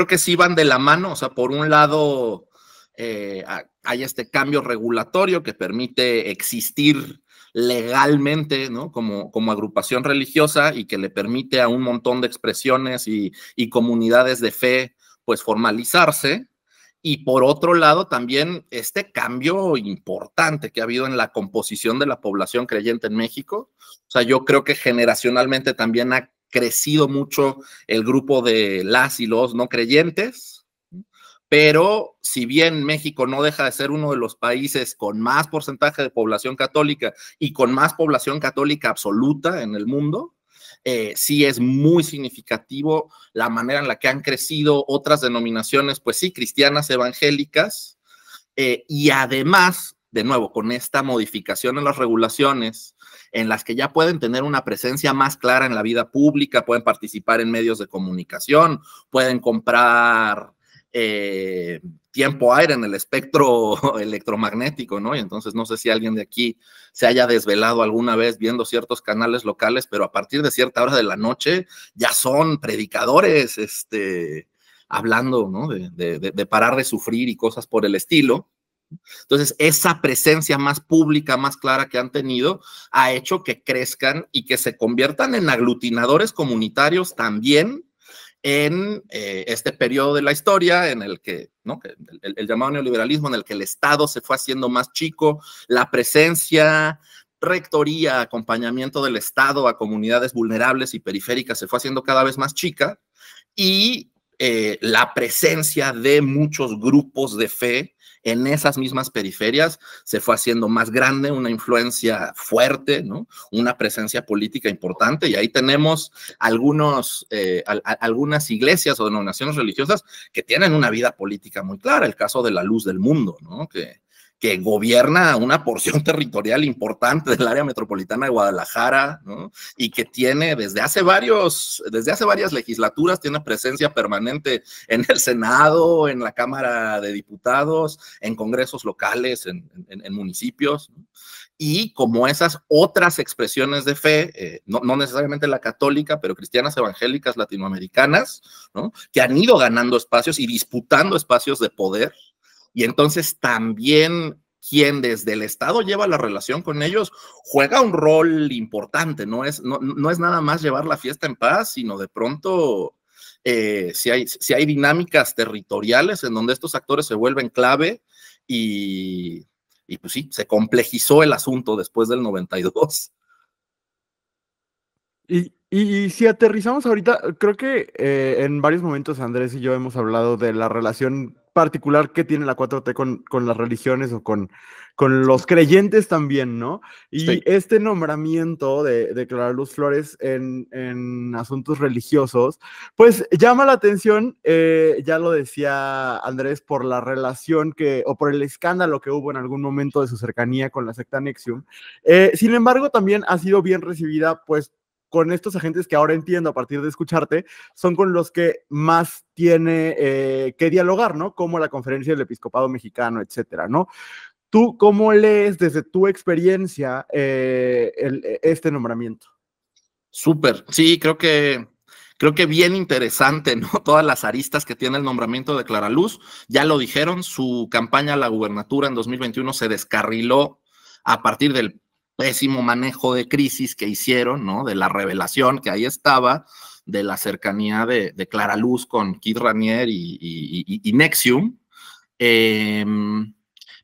que sí van de la mano. O sea, por un lado, hay este cambio regulatorio que permite existir legalmente, ¿no?, como agrupación religiosa, y que le permite a un montón de expresiones y comunidades de fe, pues, formalizarse. Y por otro lado, también este cambio importante que ha habido en la composición de la población creyente en México. O sea, yo creo que generacionalmente también ha crecido mucho el grupo de las y los no creyentes, pero si bien México no deja de ser uno de los países con más porcentaje de población católica y con más población católica absoluta en el mundo, sí es muy significativo la manera en la que han crecido otras denominaciones, pues sí, cristianas evangélicas, y además, de nuevo, con esta modificación en las regulaciones, en las que ya pueden tener una presencia más clara en la vida pública, pueden participar en medios de comunicación, pueden comprar tiempo aire en el espectro electromagnético, ¿no? Y entonces no sé si alguien de aquí se haya desvelado alguna vez viendo ciertos canales locales, pero a partir de cierta hora de la noche ya son predicadores, hablando, ¿no?, de parar de sufrir y cosas por el estilo. Entonces, esa presencia más pública, más clara que han tenido, ha hecho que crezcan y que se conviertan en aglutinadores comunitarios también en este periodo de la historia en el que, ¿no?, el llamado neoliberalismo, en el que el Estado se fue haciendo más chico, la presencia, rectoría, acompañamiento del Estado a comunidades vulnerables y periféricas se fue haciendo cada vez más chica, y la presencia de muchos grupos de fe en esas mismas periferias se fue haciendo más grande, una influencia fuerte, ¿no?, una presencia política importante. Y ahí tenemos algunas iglesias o denominaciones religiosas que tienen una vida política muy clara. El caso de la Luz del Mundo, ¿no?, que gobierna una porción territorial importante del área metropolitana de Guadalajara, ¿no?, y que tiene desde hace varias legislaturas, tiene presencia permanente en el Senado, en la Cámara de Diputados, en congresos locales, en municipios, ¿no? Y como esas otras expresiones de fe, no necesariamente la católica, pero cristianas evangélicas latinoamericanas, ¿no?, que han ido ganando espacios y disputando espacios de poder. Y entonces también quien desde el Estado lleva la relación con ellos juega un rol importante. No es nada más llevar la fiesta en paz, sino de pronto si hay dinámicas territoriales en donde estos actores se vuelven clave, y pues sí, se complejizó el asunto después del 92. Y si aterrizamos ahorita, creo que en varios momentos Andrés y yo hemos hablado de la relación particular que tiene la 4T con las religiones o con los creyentes también, ¿no? Y Sí. este nombramiento de Clara Luz Flores en asuntos religiosos, pues llama la atención, ya lo decía Andrés, por la relación o por el escándalo que hubo en algún momento de su cercanía con la secta Nexium. Sin embargo, también ha sido bien recibida, pues, con estos agentes que ahora entiendo a partir de escucharte, son con los que más tiene que dialogar, ¿no? Como la Conferencia del Episcopado Mexicano, etcétera, ¿no? ¿Tú cómo lees desde tu experiencia este nombramiento? Súper, sí, creo que bien interesante, ¿no? Todas las aristas que tiene el nombramiento de Clara Luz. Ya lo dijeron, su campaña a la gubernatura en 2021 se descarriló a partir del pésimo manejo de crisis que hicieron, ¿no? De la revelación que ahí estaba, de la cercanía de Clara Luz con Kid Ranier y Nexium. Eh,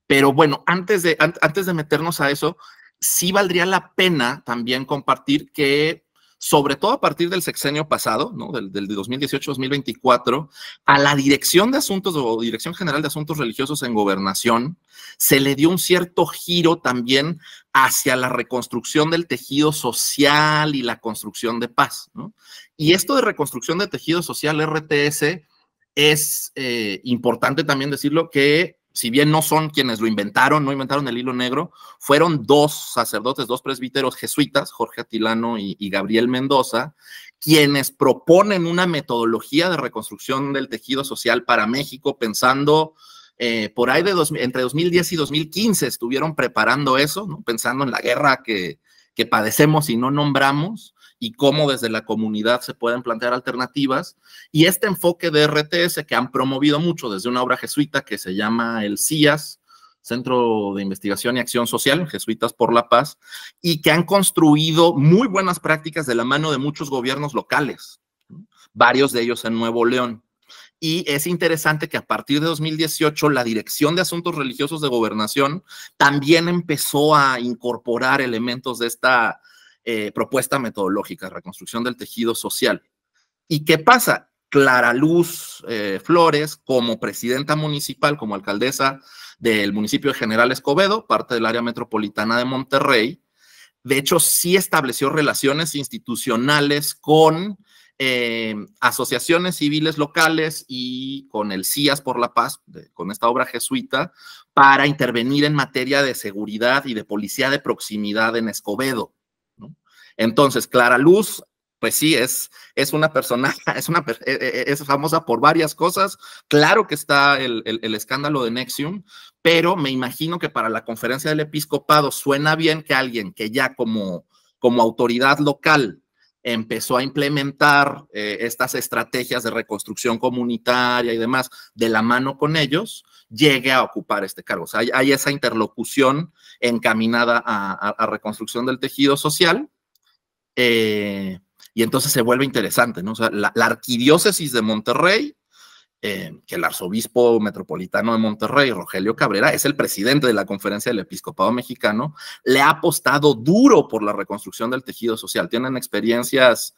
pero bueno, antes de meternos a eso, sí valdría la pena también compartir que, sobre todo a partir del sexenio pasado, ¿no? del 2018-2024, a la Dirección de Asuntos o Dirección General de Asuntos Religiosos en Gobernación se le dio un cierto giro también hacia la reconstrucción del tejido social y la construcción de paz, ¿no? Y esto de reconstrucción de tejido social, RTS, es importante también decirlo que si bien no son quienes lo inventaron, no inventaron el hilo negro, fueron dos sacerdotes, dos presbíteros jesuitas, Jorge Atilano y Gabriel Mendoza, quienes proponen una metodología de reconstrucción del tejido social para México, pensando por ahí entre 2010 y 2015 estuvieron preparando eso, ¿no? Pensando en la guerra que padecemos y no nombramos, y cómo desde la comunidad se pueden plantear alternativas. Y este enfoque de RTS que han promovido mucho desde una obra jesuita que se llama el CIAS, Centro de Investigación y Acción Social, Jesuitas por la Paz, y que han construido muy buenas prácticas de la mano de muchos gobiernos locales, ¿no? Varios de ellos en Nuevo León. Y es interesante que a partir de 2018 la Dirección de Asuntos Religiosos de Gobernación también empezó a incorporar elementos de esta propuesta metodológica, reconstrucción del tejido social. ¿Y qué pasa? Clara Luz Flores, como presidenta municipal, como alcaldesa del municipio de General Escobedo, parte del área metropolitana de Monterrey, de hecho sí estableció relaciones institucionales con asociaciones civiles locales y con el CIAS por la Paz, con esta obra jesuita, para intervenir en materia de seguridad y de policía de proximidad en Escobedo, ¿no? Entonces, Clara Luz, pues sí, es una persona, es famosa por varias cosas. Claro que está el escándalo de Nexium, pero me imagino que para la conferencia del episcopado suena bien que alguien que ya como autoridad local empezó a implementar estas estrategias de reconstrucción comunitaria y demás de la mano con ellos, llegue a ocupar este cargo. O sea, hay esa interlocución encaminada a reconstrucción del tejido social. Y entonces se vuelve interesante, ¿no? O sea, la arquidiócesis de Monterrey, que el arzobispo metropolitano de Monterrey, Rogelio Cabrera, es el presidente de la Conferencia del Episcopado Mexicano, le ha apostado duro por la reconstrucción del tejido social. Tienen experiencias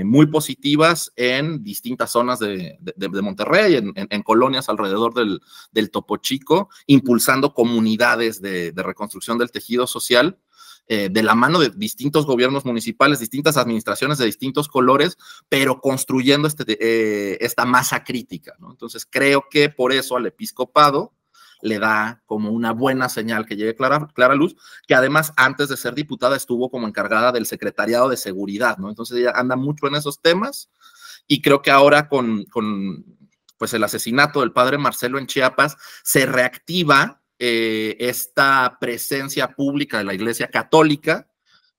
muy positivas en distintas zonas de Monterrey, en colonias alrededor del Topo Chico, impulsando comunidades de reconstrucción del tejido social. De la mano de distintos gobiernos municipales, distintas administraciones de distintos colores, pero construyendo esta masa crítica, ¿no? Entonces creo que por eso al episcopado le da como una buena señal que llegue Clara Luz, que además antes de ser diputada estuvo como encargada del secretariado de seguridad, ¿no? Entonces ella anda mucho en esos temas, y creo que ahora con pues el asesinato del padre Marcelo en Chiapas se reactiva esta presencia pública de la Iglesia Católica,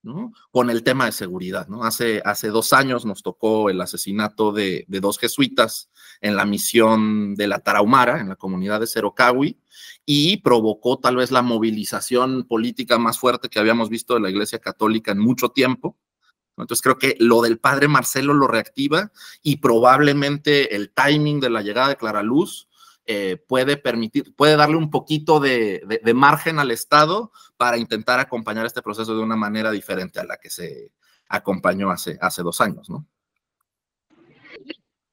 ¿no? Con el tema de seguridad, ¿no? Hace 2 años nos tocó el asesinato de 2 jesuitas en la misión de la Tarahumara, en la comunidad de Cerocahui, y provocó tal vez la movilización política más fuerte que habíamos visto de la Iglesia Católica en mucho tiempo. Entonces creo que lo del padre Marcelo lo reactiva, y probablemente el timing de la llegada de Clara Luz puede darle un poquito de margen al Estado para intentar acompañar este proceso de una manera diferente a acompañó hace 2 años, ¿no?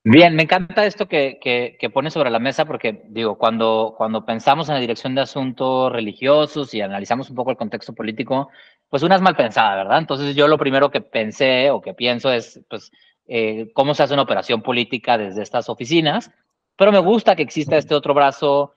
Bien, me encanta esto que pones sobre la mesa porque, digo, cuando pensamos en la dirección de asuntos religiosos y analizamos un poco el contexto político, pues una es mal pensada, ¿verdad? Entonces yo lo primero que pensé o que pienso es, pues, cómo se hace una operación política desde estas oficinas, pero me gusta que exista este otro brazo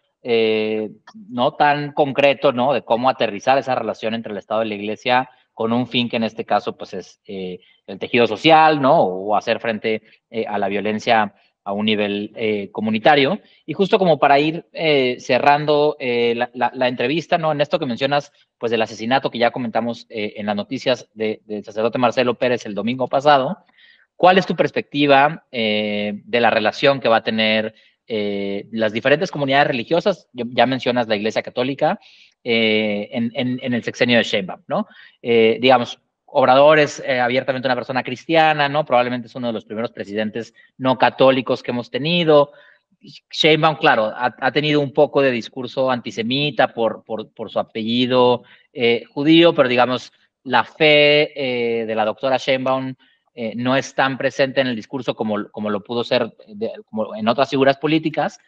no tan concreto, ¿no? De cómo aterrizar esa relación entre el Estado y la Iglesia con un fin que en este caso, pues, es el tejido social, ¿no? O hacer frente a la violencia a un nivel comunitario. Y justo como para ir cerrando la entrevista, ¿no? En esto que mencionas, pues del asesinato que ya comentamos en las noticias del sacerdote Marcelo Pérez el domingo pasado, ¿cuál es tu perspectiva de la relación que va a tener las diferentes comunidades religiosas? Ya mencionas la Iglesia Católica en el sexenio de Sheinbaum, ¿no? Digamos, Obrador es abiertamente una persona cristiana, ¿no? Probablemente es uno de los primeros presidentes no católicos que hemos tenido. Sheinbaum, claro, ha tenido un poco de discurso antisemita por su apellido judío, pero digamos, la fe de la doctora Sheinbaum no es tan presente en el discurso como lo pudo ser como en otras figuras políticas.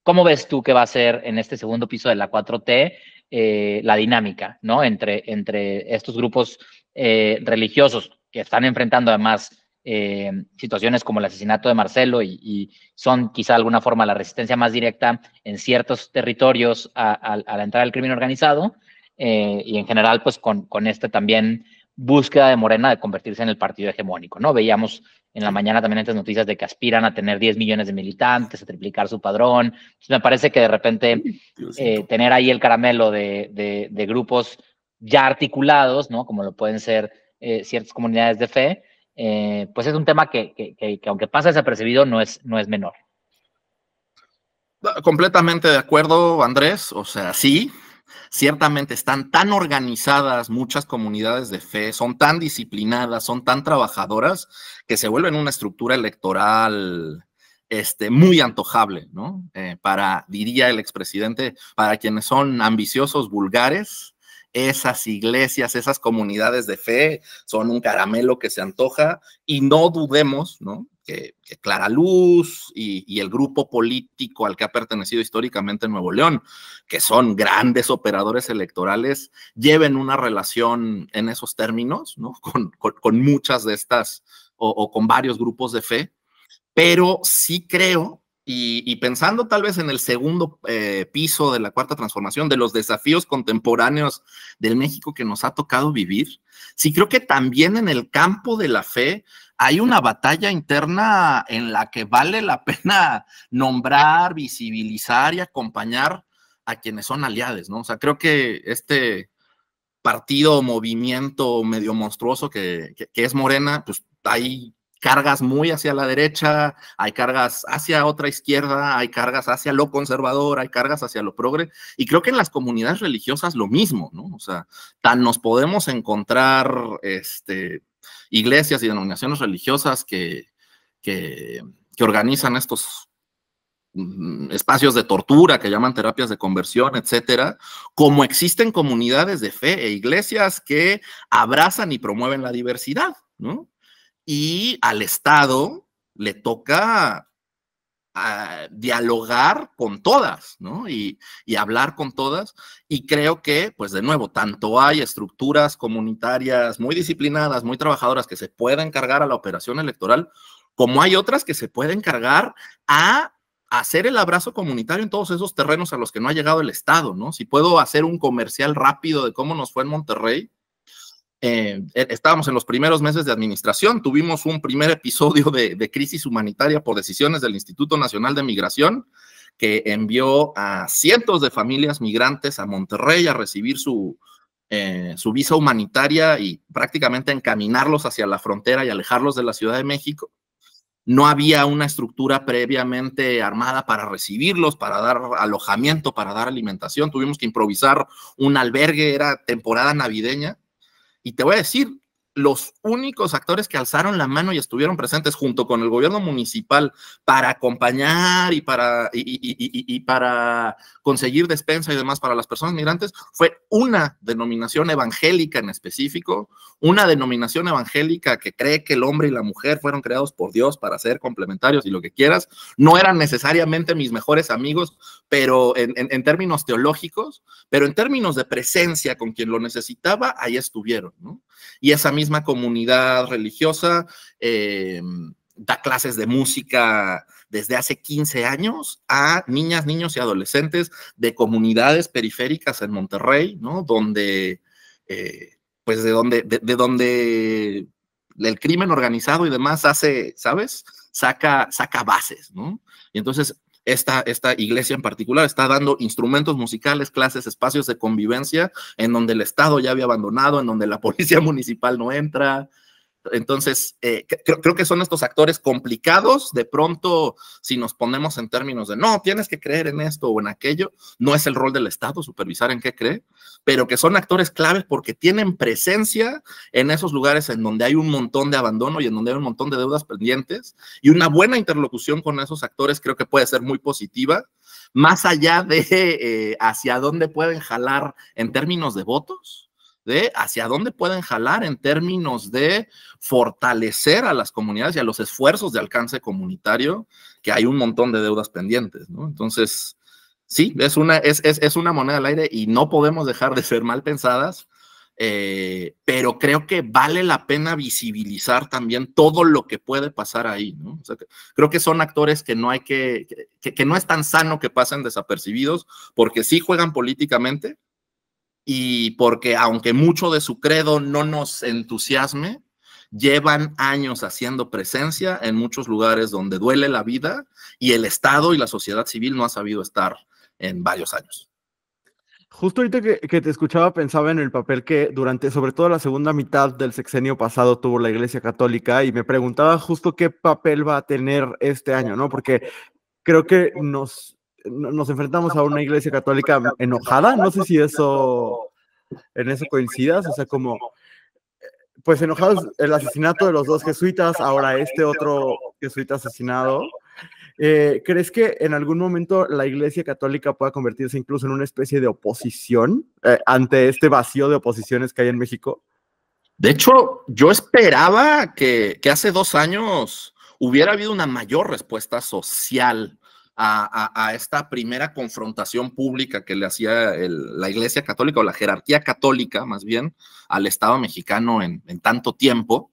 ¿Cómo ves tú que va a ser en este segundo piso de la 4T la dinámica, ¿no? Entre estos grupos religiosos que están enfrentando además situaciones como el asesinato de Marcelo y son quizá de alguna forma la resistencia más directa en ciertos territorios a la entrada del crimen organizado y en general pues con también búsqueda de Morena de convertirse en el partido hegemónico, ¿no? Veíamos en la mañana también estas noticias de que aspiran a tener 10 millones de militantes, a triplicar su padrón. Entonces me parece que de repente tener ahí el caramelo de grupos ya articulados, ¿no? Como lo pueden ser ciertas comunidades de fe, pues es un tema que aunque pasa desapercibido, no es menor. Completamente de acuerdo, Andrés. O sea, sí, ciertamente están tan organizadas muchas comunidades de fe, son tan disciplinadas, son tan trabajadoras, que se vuelven una estructura electoral muy antojable, ¿no? Diría el expresidente, para quienes son ambiciosos, vulgares, esas iglesias, esas comunidades de fe son un caramelo que se antoja, y no dudemos, ¿no? Que Clara Luz y el grupo político al que ha pertenecido históricamente en Nuevo León, que son grandes operadores electorales, lleven una relación en esos términos, ¿no? Con muchas de estas o con varios grupos de fe, pero sí creo, y pensando tal vez en el segundo piso de la Cuarta Transformación, de los desafíos contemporáneos del México que nos ha tocado vivir, sí creo que también en el campo de la fe hay una batalla interna en la que vale la pena nombrar, visibilizar y acompañar a quienes son aliados, ¿no? O sea, creo que este partido o movimiento medio monstruoso que es Morena, pues hay cargas muy hacia la derecha, hay cargas hacia otra izquierda, hay cargas hacia lo conservador, hay cargas hacia lo progre, y creo que en las comunidades religiosas lo mismo, ¿no? O sea, tan nos podemos encontrar iglesias y denominaciones religiosas que organizan estos espacios de tortura que llaman terapias de conversión, etcétera, como existen comunidades de fe e iglesias que abrazan y promueven la diversidad, ¿no? Y al Estado le toca dialogar con todas, ¿no? Y hablar con todas, y creo que, pues de nuevo, tanto hay estructuras comunitarias muy disciplinadas, muy trabajadoras que se pueden cargar a la operación electoral, como hay otras que se pueden cargar a hacer el abrazo comunitario en todos esos terrenos a los que no ha llegado el Estado, ¿no? Si puedo hacer un comercial rápido de cómo nos fue en Monterrey, estábamos en los primeros meses de administración, tuvimos un primer episodio de crisis humanitaria por decisiones del Instituto Nacional de Migración, que envió a cientos de familias migrantes a Monterrey a recibir su visa humanitaria y prácticamente encaminarlos hacia la frontera y alejarlos de la Ciudad de México. No había una estructura previamente armada para recibirlos, para dar alojamiento, para dar alimentación. Tuvimos que improvisar un albergue, era temporada navideña. Y te voy a decir, los únicos actores que alzaron la mano y estuvieron presentes junto con el gobierno municipal para acompañar y para conseguir despensa y demás para las personas migrantes fue una denominación evangélica en específico, una denominación evangélica que cree que el hombre y la mujer fueron creados por Dios para ser complementarios y lo que quieras. No eran necesariamente mis mejores amigos, pero en términos teológicos, pero en términos de presencia con quien lo necesitaba, ahí estuvieron, ¿no? Y esa misma comunidad religiosa da clases de música desde hace 15 años a niñas, niños y adolescentes de comunidades periféricas en Monterrey, ¿no? Donde, pues de donde el crimen organizado y demás hace, ¿sabes? Saca bases, ¿no? Y entonces esta iglesia en particular está dando instrumentos musicales, clases, espacios de convivencia en donde el Estado ya había abandonado, en donde la policía municipal no entra. Entonces, creo que son estos actores complicados. De pronto, si nos ponemos en términos de no, tienes que creer en esto o en aquello, no es el rol del Estado supervisar en qué cree, pero que son actores claves porque tienen presencia en esos lugares en donde hay un montón de abandono y en donde hay un montón de deudas pendientes, y una buena interlocución con esos actores creo que puede ser muy positiva, más allá de hacia dónde pueden jalar en términos de votos, de hacia dónde pueden jalar en términos de fortalecer a las comunidades y a los esfuerzos de alcance comunitario, que hay un montón de deudas pendientes, ¿no? Entonces, sí, es una moneda al aire y no podemos dejar de ser mal pensadas, pero creo que vale la pena visibilizar también todo lo que puede pasar ahí, ¿no? O sea, creo que son actores que no hay que no es tan sano que pasen desapercibidos, porque sí juegan políticamente, y porque aunque mucho de su credo no nos entusiasme, llevan años haciendo presencia en muchos lugares donde duele la vida y el Estado y la sociedad civil no ha sabido estar en varios años. Justo ahorita que te escuchaba pensaba en el papel que durante, sobre todo la segunda mitad del sexenio pasado, tuvo la Iglesia Católica, y me preguntaba justo qué papel va a tener este año, ¿no? Porque creo que nos enfrentamos a una Iglesia Católica enojada, no sé si en eso coincidas, o sea, como, pues enojados el asesinato de los dos jesuitas, ahora este otro jesuita asesinado. ¿Crees que en algún momento la Iglesia Católica pueda convertirse incluso en una especie de oposición ante este vacío de oposiciones que hay en México? De hecho, yo esperaba que hace 2 años hubiera habido una mayor respuesta social a esta primera confrontación pública que le hacía la Iglesia Católica, o la jerarquía católica más bien, al Estado mexicano en tanto tiempo.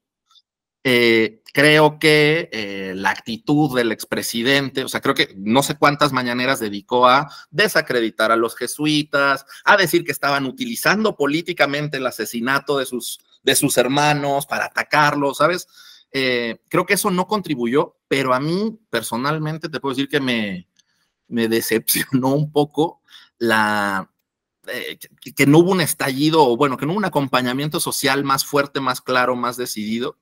Creo que la actitud del expresidente, o sea, creo que no sé cuántas mañaneras dedicó a desacreditar a los jesuitas, a decir que estaban utilizando políticamente el asesinato de sus hermanos para atacarlos, ¿sabes? Creo que eso no contribuyó, pero a mí personalmente te puedo decir que me decepcionó un poco que no hubo un estallido, o bueno, que no hubo un acompañamiento social más fuerte, más claro, más decidido.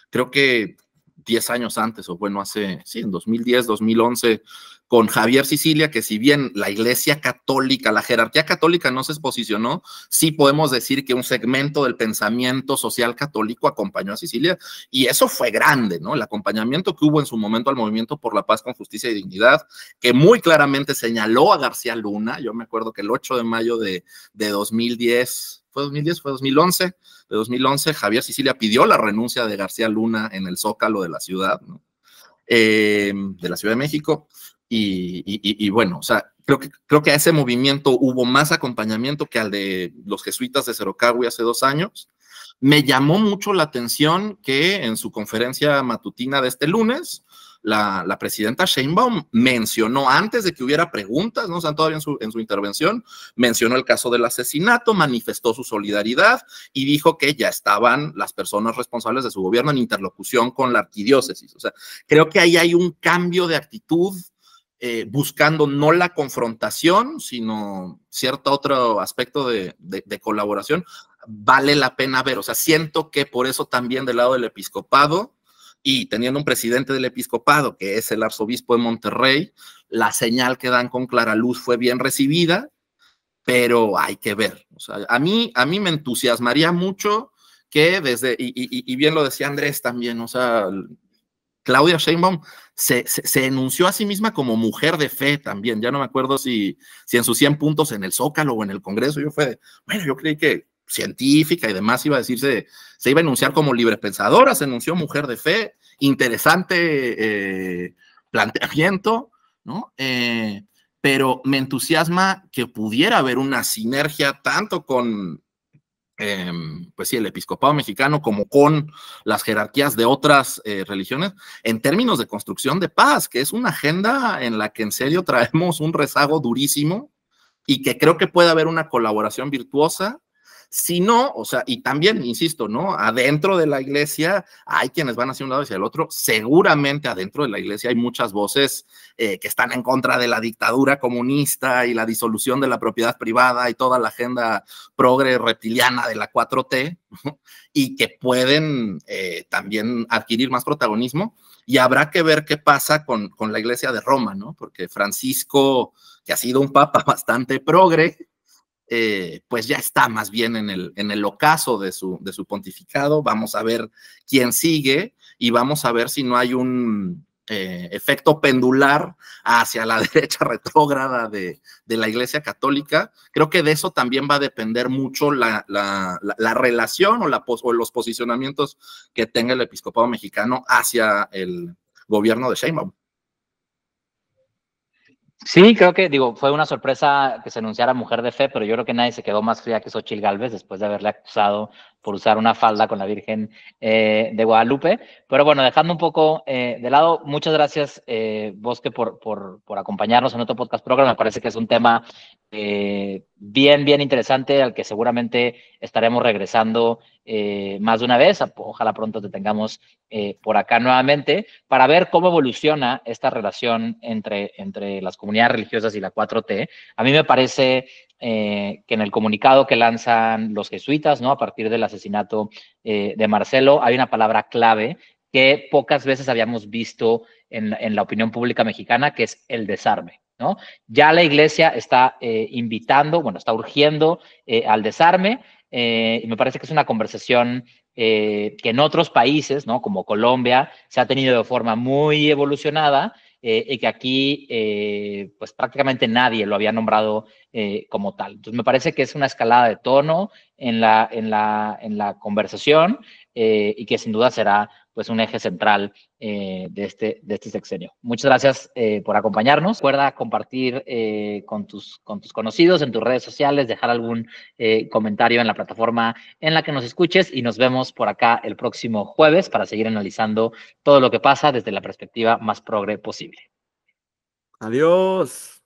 Creo que 10 años antes, o bueno, en 2010, 2011, con Javier Sicilia, que si bien la Iglesia Católica, la jerarquía católica no se posicionó, sí podemos decir que un segmento del pensamiento social católico acompañó a Sicilia, y eso fue grande, ¿no? El acompañamiento que hubo en su momento al Movimiento por la Paz con Justicia y Dignidad, que muy claramente señaló a García Luna. Yo me acuerdo que el 8 de mayo de 2010, ¿fue 2010? ¿Fue 2011? De 2011, Javier Sicilia pidió la renuncia de García Luna en el Zócalo de la ciudad, ¿no? De la Ciudad de México. Y bueno, o sea, creo que a ese movimiento hubo más acompañamiento que al de los jesuitas de Cerocagui hace 2 años. Me llamó mucho la atención que en su conferencia matutina de este lunes, la presidenta Sheinbaum mencionó, antes de que hubiera preguntas, ¿no? O sea, todavía en su intervención, mencionó el caso del asesinato, manifestó su solidaridad y dijo que ya estaban las personas responsables de su gobierno en interlocución con la arquidiócesis. O sea, creo que ahí hay un cambio de actitud, buscando no la confrontación, sino cierto otro aspecto de colaboración. Vale la pena ver, o sea, siento que por eso también del lado del episcopado, y teniendo un presidente del episcopado, que es el arzobispo de Monterrey, la señal que dan con clara luz fue bien recibida, pero hay que ver. O sea, a mí me entusiasmaría mucho que desde, y bien lo decía Andrés también, o sea, Claudia Sheinbaum se enunció a sí misma como mujer de fe también. Ya no me acuerdo si en sus 100 puntos en el Zócalo o en el Congreso, yo creí que científica y demás iba a decirse, se iba a enunciar como libre pensadora, se enunció mujer de fe, interesante planteamiento, ¿no? Pero me entusiasma que pudiera haber una sinergia tanto con pues sí, el episcopado mexicano como con las jerarquías de otras religiones en términos de construcción de paz, que es una agenda en la que en serio traemos un rezago durísimo y que creo que puede haber una colaboración virtuosa. Si no, o sea, y también, insisto, ¿no? Adentro de la iglesia hay quienes van hacia un lado y hacia el otro. Seguramente adentro de la iglesia hay muchas voces que están en contra de la dictadura comunista y la disolución de la propiedad privada y toda la agenda progre reptiliana de la 4T, ¿no? Y que pueden también adquirir más protagonismo. Y habrá que ver qué pasa con la iglesia de Roma, ¿no? Porque Francisco, que ha sido un papa bastante progre, pues ya está más bien en el ocaso de su pontificado. Vamos a ver quién sigue y vamos a ver si no hay un efecto pendular hacia la derecha retrógrada de la Iglesia Católica. Creo que de eso también va a depender mucho la relación o los posicionamientos que tenga el episcopado mexicano hacia el gobierno de Sheinbaum. Sí, creo que, fue una sorpresa que se anunciara mujer de fe, pero yo creo que nadie se quedó más fría que Xóchitl Gálvez después de haberle acusado por usar una falda con la Virgen de Guadalupe. Pero bueno, dejando un poco de lado, muchas gracias, Bosque, por acompañarnos en otro podcast programa. Me parece que es un tema bien interesante al que seguramente estaremos regresando más de una vez. Ojalá pronto te tengamos por acá nuevamente para ver cómo evoluciona esta relación entre las comunidades religiosas y la 4T. A mí me parece que en el comunicado que lanzan los jesuitas, ¿no? A partir del asesinato de Marcelo, hay una palabra clave que pocas veces habíamos visto en la opinión pública mexicana, que es el desarme, ¿no? Ya la iglesia está invitando, está urgiendo al desarme, y me parece que es una conversación que en otros países, ¿no? Como Colombia, se ha tenido de forma muy evolucionada, y que aquí pues prácticamente nadie lo había nombrado como tal. Entonces me parece que es una escalada de tono en la conversación, y que sin duda será pues un eje central de este sexenio. Muchas gracias por acompañarnos. Recuerda compartir con tus conocidos en tus redes sociales, dejar algún comentario en la plataforma en la que nos escuches, y nos vemos por acá el próximo jueves para seguir analizando todo lo que pasa desde la perspectiva más progre posible. Adiós.